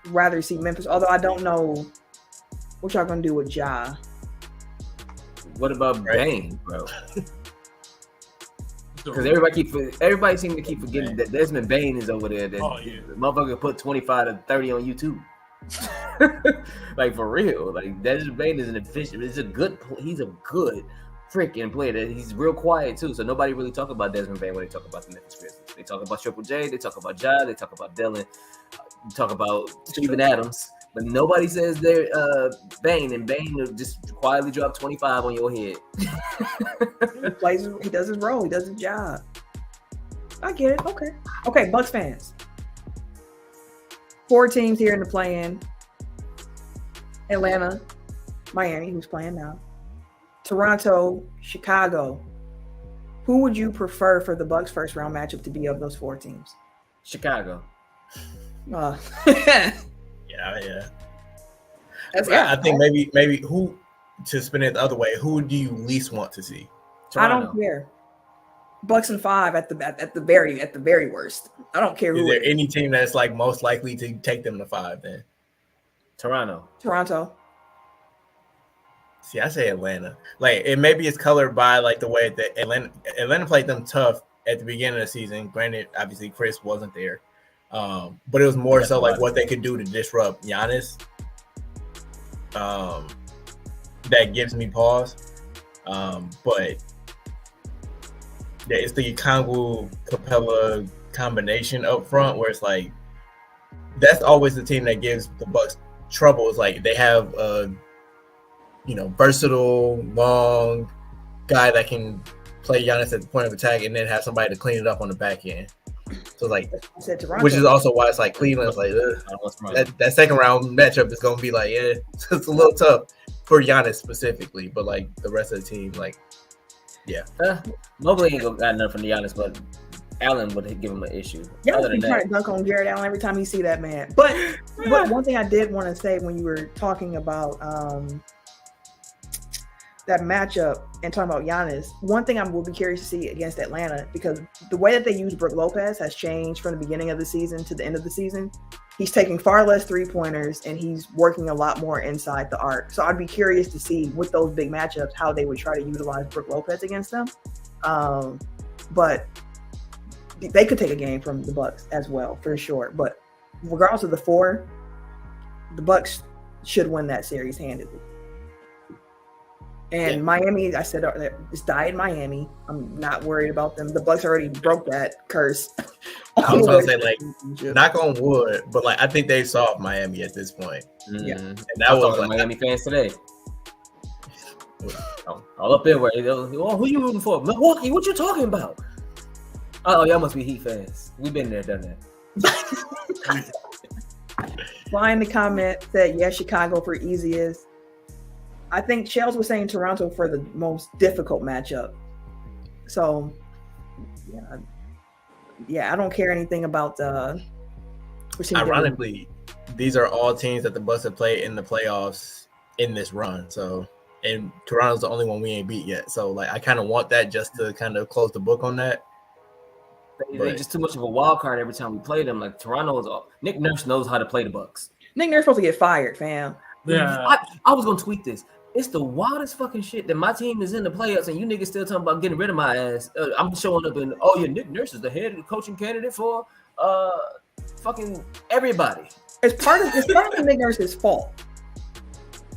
rather see Memphis. Although I don't know what y'all gonna do with Ja. What about Bane, bro? Because everybody seems to keep forgetting that Desmond Bane is over there. That the motherfucker put 25 to 30 on YouTube. Like for real. Like Desmond Bane is an efficient. He's a good freaking player. He's real quiet too. So nobody really talk about Desmond Bane when they talk about the Memphis Grizzlies. They talk about Triple J. They talk about Ja. They talk about Dylan. Talk about Steven Adams. But nobody says they're Bane, and Bane will just quietly drop 25 on your head. He does his role. He does his job. I get it. Okay, Bucks fans. 4 teams here in the play-in. Atlanta, Miami, who's playing now. Toronto, Chicago. Who would you prefer for the Bucks first round matchup to be of those 4 teams? Chicago. Yeah. I I think maybe who, to spin it the other way, who do you least want to see? Toronto. I don't care. Bucks and 5 at the very worst. I don't care who. Is there any team that's like most likely to take them to 5 then? Toronto. See, I say Atlanta. Like, it maybe it's colored by like the way that Atlanta played them tough at the beginning of the season. Granted, obviously Chris wasn't there, but it was more so like what they could do to disrupt Giannis. That gives me pause. But yeah, it's the Kongwu Capella combination up front where it's like that's always the team that gives the Bucks trouble. It's like they have a versatile, long guy that can play Giannis at the point of attack and then have somebody to clean it up on the back end. So like, which is also why it's like Cleveland's like that second round matchup is gonna be like, yeah, it's a little tough for Giannis specifically, but like the rest of the team, like, yeah. Mobley ain't got nothing from Giannis, but Allen would give him an issue. Yeah, he's trying to dunk on Jared Allen every time you see that man. But one thing I did want to say when you were talking about that matchup and talking about Giannis, one thing I will be curious to see against Atlanta, because the way that they use Brook Lopez has changed from the beginning of the season to the end of the season. He's taking far less 3-pointers and he's working a lot more inside the arc. So I'd be curious to see with those big matchups how they would try to utilize Brook Lopez against them. But they could take a game from the Bucks as well, for sure. But regardless of the 4, the Bucks should win that series handedly. And Miami, I said, it's died Miami. I'm not worried about them. The Bucks already broke that curse. I was gonna say, like, knock on wood, but like I think they've solved Miami at this point. Yeah, and that was like, Miami fans today. All up there where who you rooting for? Milwaukee. What you talking about? Oh, y'all must be Heat fans. We've been there, done that. Fly in the comment said, yeah, Chicago for easiest. I think Shells was saying Toronto for the most difficult matchup. So, yeah, I don't care anything about the. Ironically, these are all teams that the Bucks have played in the playoffs in this run. So, and Toronto's the only one we ain't beat yet. So, like, I kind of want that just to kind of close the book on that. They're just too much of a wild card every time we play them. Like Toronto is all. Nick Nurse knows how to play the Bucks. Nick Nurse supposed to get fired, fam. Yeah, I was gonna tweet this. It's the wildest fucking shit that my team is in the playoffs and you niggas still talking about getting rid of my ass. I'm showing up and Nick Nurse is the head coaching candidate for fucking everybody. It's part of Nick Nurse's fault.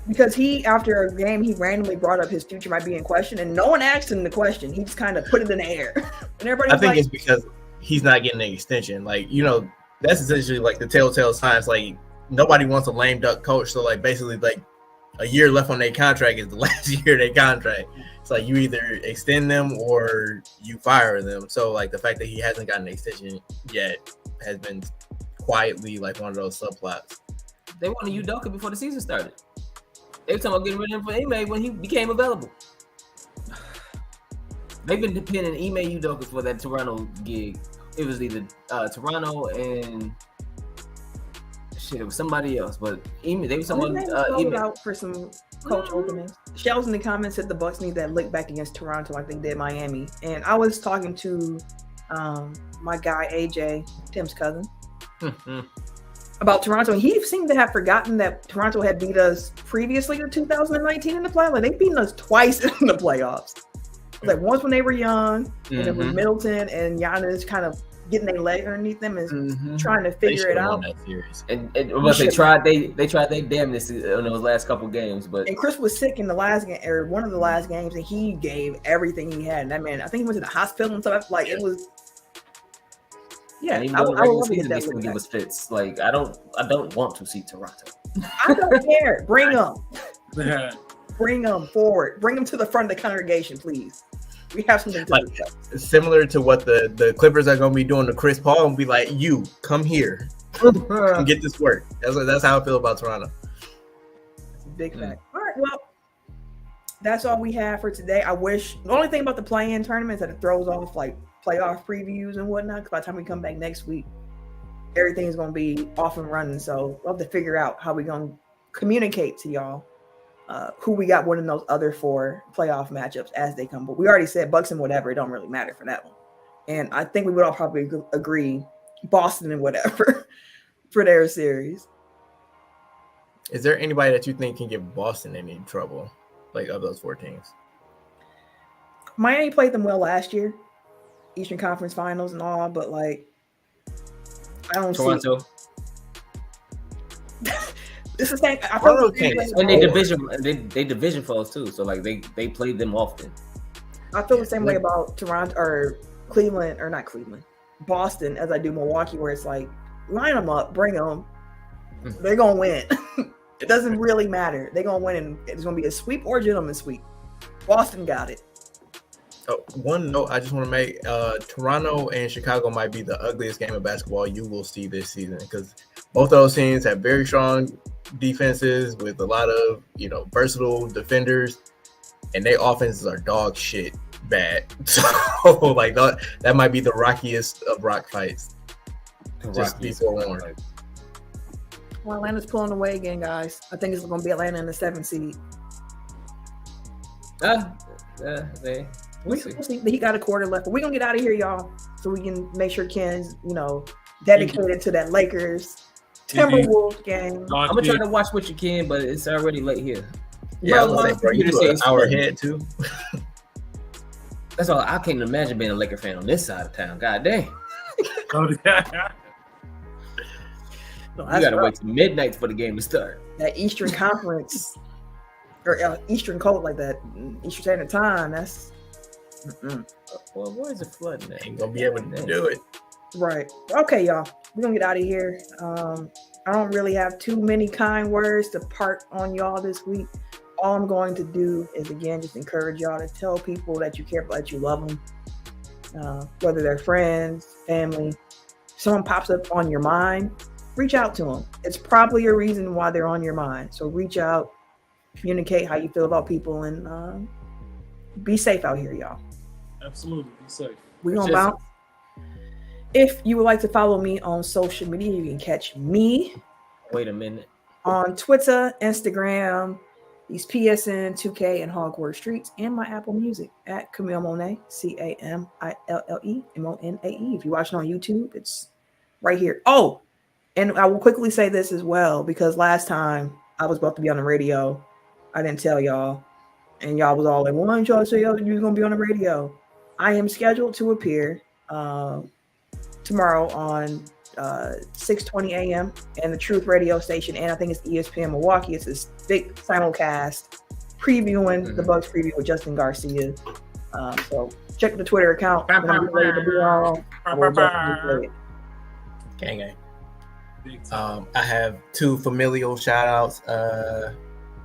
Because after a game, he randomly brought up his future might be in question, and no one asked him the question. He just kind of put it in the air. And everybody. I think it's because he's not getting an extension. Like, that's essentially like the telltale signs. Like, nobody wants a lame duck coach. So, like, basically, like, a year left on their contract is the last year of their contract. It's like you either extend them or you fire them. So, like, the fact that he hasn't gotten an extension yet has been quietly like one of those subplots. They wanted Udoka before the season started. They were talking about getting rid of him for Ime when he became available. They've been depending on Ime Udoka for that Toronto gig. It was either Toronto and it was somebody else, but Ime, they were someone out for some coach openings. Shells in the comments said the Bucks need that lick back against Toronto like they did Miami. And I was talking to my guy AJ, Tim's cousin, about Toronto, and he seemed to have forgotten that Toronto had beat us previously in 2019 in the playoffs. Like, they've beaten us twice in the playoffs. Like, once when they were young, and it was Middleton and Giannis kind of getting their leg underneath them and Mhm. trying to They figure it should've won out. that series. And they tried they damnedest in those last couple games, but And Chris was sick in the last game, or one of the last games, and he gave everything he had. And that man, I think he went to the hospital and stuff. Like it was, yeah. and even I though would the regular love to get season they that still look give back. us fits. Like I don't want to see Toronto. I don't care. Bring them. Yeah. Bring them forward. Bring them to the front of the congregation, please. We have something to Like- discuss. Similar to what the Clippers are going to be doing to Chris Paul, and be like, "You come here and get this work." That's how I feel about Toronto. It's a big fact. All right, well, that's all we have for today. I wish the only thing about the play-in tournament is that it throws off like playoff previews and whatnot. Because by the time we come back next week, everything's going to be off and running. So we'll have to figure out how we're going to communicate to y'all who we got winning those other 4 playoff matchups as they come. But we already said Bucks and whatever. It don't really matter for that one. And I think we would all probably agree Boston and whatever for their series. Is there anybody that you think can give Boston any trouble, like of those 4 teams? Miami played them well last year, Eastern Conference Finals and all, but like I don't Toronto see. It's the same. I Toronto feel the same can't- way and they about- division foes too. So like they played them often. I feel the same way about Toronto or Cleveland or not Cleveland, Boston as I do Milwaukee, where it's like line them up, bring them, they're gonna win. It doesn't really matter. They're gonna win, and it's gonna be a sweep or a gentleman's sweep. Boston got it. Oh, one note I just want to make: Toronto and Chicago might be the ugliest game of basketball you will see this season, because both of those teams have very strong defenses with a lot of versatile defenders, and their offenses are dog shit bad. So like that might be the rockiest of rock fights. Just be forewarned. Well, Atlanta's pulling away again, guys. I think it's gonna be Atlanta in the 7th seed. We'll see. We'll see. He got a quarter left, but we're gonna get out of here, y'all, so we can make sure Ken's, dedicated to that Lakers Timberwolves game. I'm gonna try to watch what you can, but it's already late here. Yeah, I was Bro, like, bro, you computer do an says hour seven. ahead too. That's all. I can't imagine being a Laker fan on this side of town. God dang. Oh, yeah. No, You that's gotta rough. wait till midnight for the game to start. That Eastern Conference or Eastern Coast like that, Eastern Standard Time. That's Well, where's the flooding at? Ain't gonna be able to do it. right. Okay, y'all. We're gonna get out of here. I don't really have too many kind words to part on y'all this week. All I'm going to do is again just encourage y'all to tell people that you care about, that you love them, whether they're friends, family. Someone pops up on your mind, reach out to them. It's probably a reason why they're on your mind. So reach out, communicate how you feel about people, and be safe out here, y'all. Absolutely. Be safe. We're gonna Just- bounce. If you would like to follow me on social media, you can catch me Wait a minute. on Twitter, Instagram, these PSN, 2K, and Hogwarts Streets, and my Apple Music at Camille Monet, CAMILLEMONAE. If you're watching on YouTube, it's right here. Oh, and I will quickly say this as well, because last time I was about to be on the radio, I didn't tell y'all, and y'all was all like, "Why didn't y'all say you was gonna be on the radio?" I am scheduled to appear tomorrow on 6:20 a.m. and the Truth radio station, and I think it's ESPN Milwaukee. It's this big simulcast previewing the Bucks preview with Justin Garcia. So check the Twitter account. When I'm ready to be on, I will definitely play it. Gang gang. Big time. I have 2 familial shout outs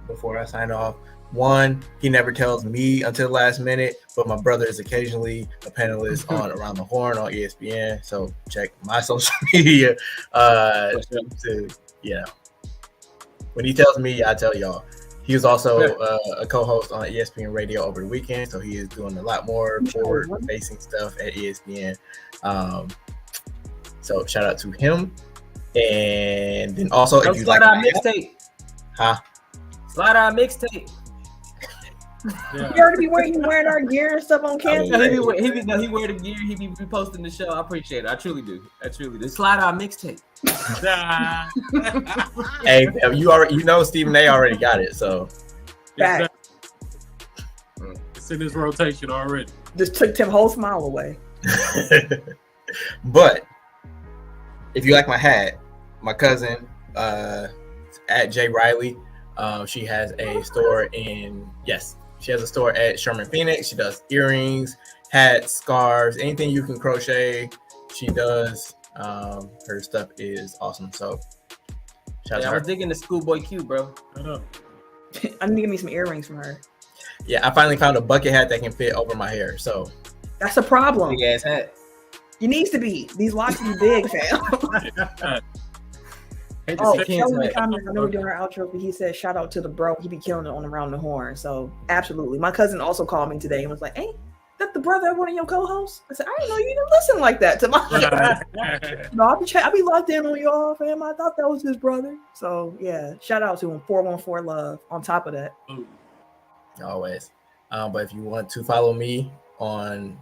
before I sign off. One, he never tells me until the last minute, but my brother is occasionally a panelist on Around the Horn on ESPN. So check my social media to, when he tells me, I tell y'all. He was also a co-host on ESPN Radio over the weekend, so he is doing a lot more forward-facing stuff at ESPN. So shout out to him. And then also, if you like, our mixtape. huh? Slide our mixtape. Yeah. You already be wearing our gear and stuff on campus. He wear the gear. He be reposting the show. I appreciate it. I truly do. Slide our mixtape. Hey, you know Stephen A already got it, so Back. It's in his rotation already. Just took Tim whole smile away. But if you like my hat, my cousin at J Riley, she has a store she has a store at Sherman Phoenix. She does earrings, hats, scarves, anything you can crochet. She does. Her stuff is awesome. So shout out to I her. was digging the Schoolboy Q, bro. Shut up. I need to get me some earrings from her. Yeah, I finally found a bucket hat that can fit over my hair. So That's a problem. Big ass hat. It needs to be. These locks be big, fam. Hate to Oh, see Ken's Sheldon in the hat. comments, I know we're doing our outro, but he said, shout out to the bro. He be killing it on Around the Horn. So, absolutely. My cousin also called me today and was like, hey, that the brother of one of your co-hosts? I said, I didn't know you didn't listen like that to my No, I be locked in on y'all, fam. I thought that was his brother. So, yeah, shout out to him. 414 Love on top of that. always. But if you want to follow me on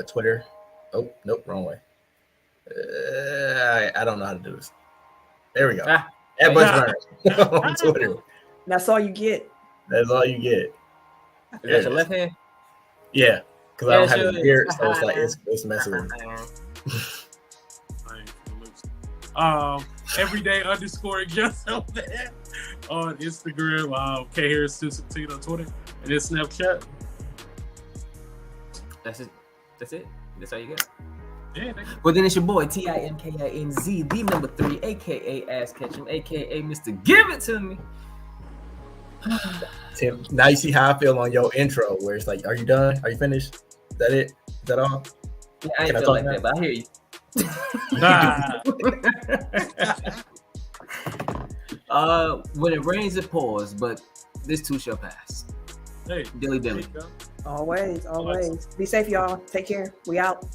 Twitter, oh nope, wrong way. I don't know how to do this. There we go. Ah. At Butch Burner on Twitter. That's all you get. That's all you get. Is that your left hand? Yeah, because I don't have sure a beard, so it's like it's messing with me. Everyday_ just over there on Instagram. K Harris 216 on Twitter, and then Snapchat. That's it. That's all you got. Yeah, Well, then it's your boy TIMKINZ, the number 3, aka Ass Ketchum, aka Mr. Give It To Me. Tim, now you see how I feel on your intro, where it's like, "Are you done? Are you finished? Is that it? Is that all?" Yeah, I ain't Can I feel talk like now? that, but I hear you. nah. When it rains, it pours, but this too shall pass. Hey, Dilly dilly. Always. Be safe, y'all. Take care. We out.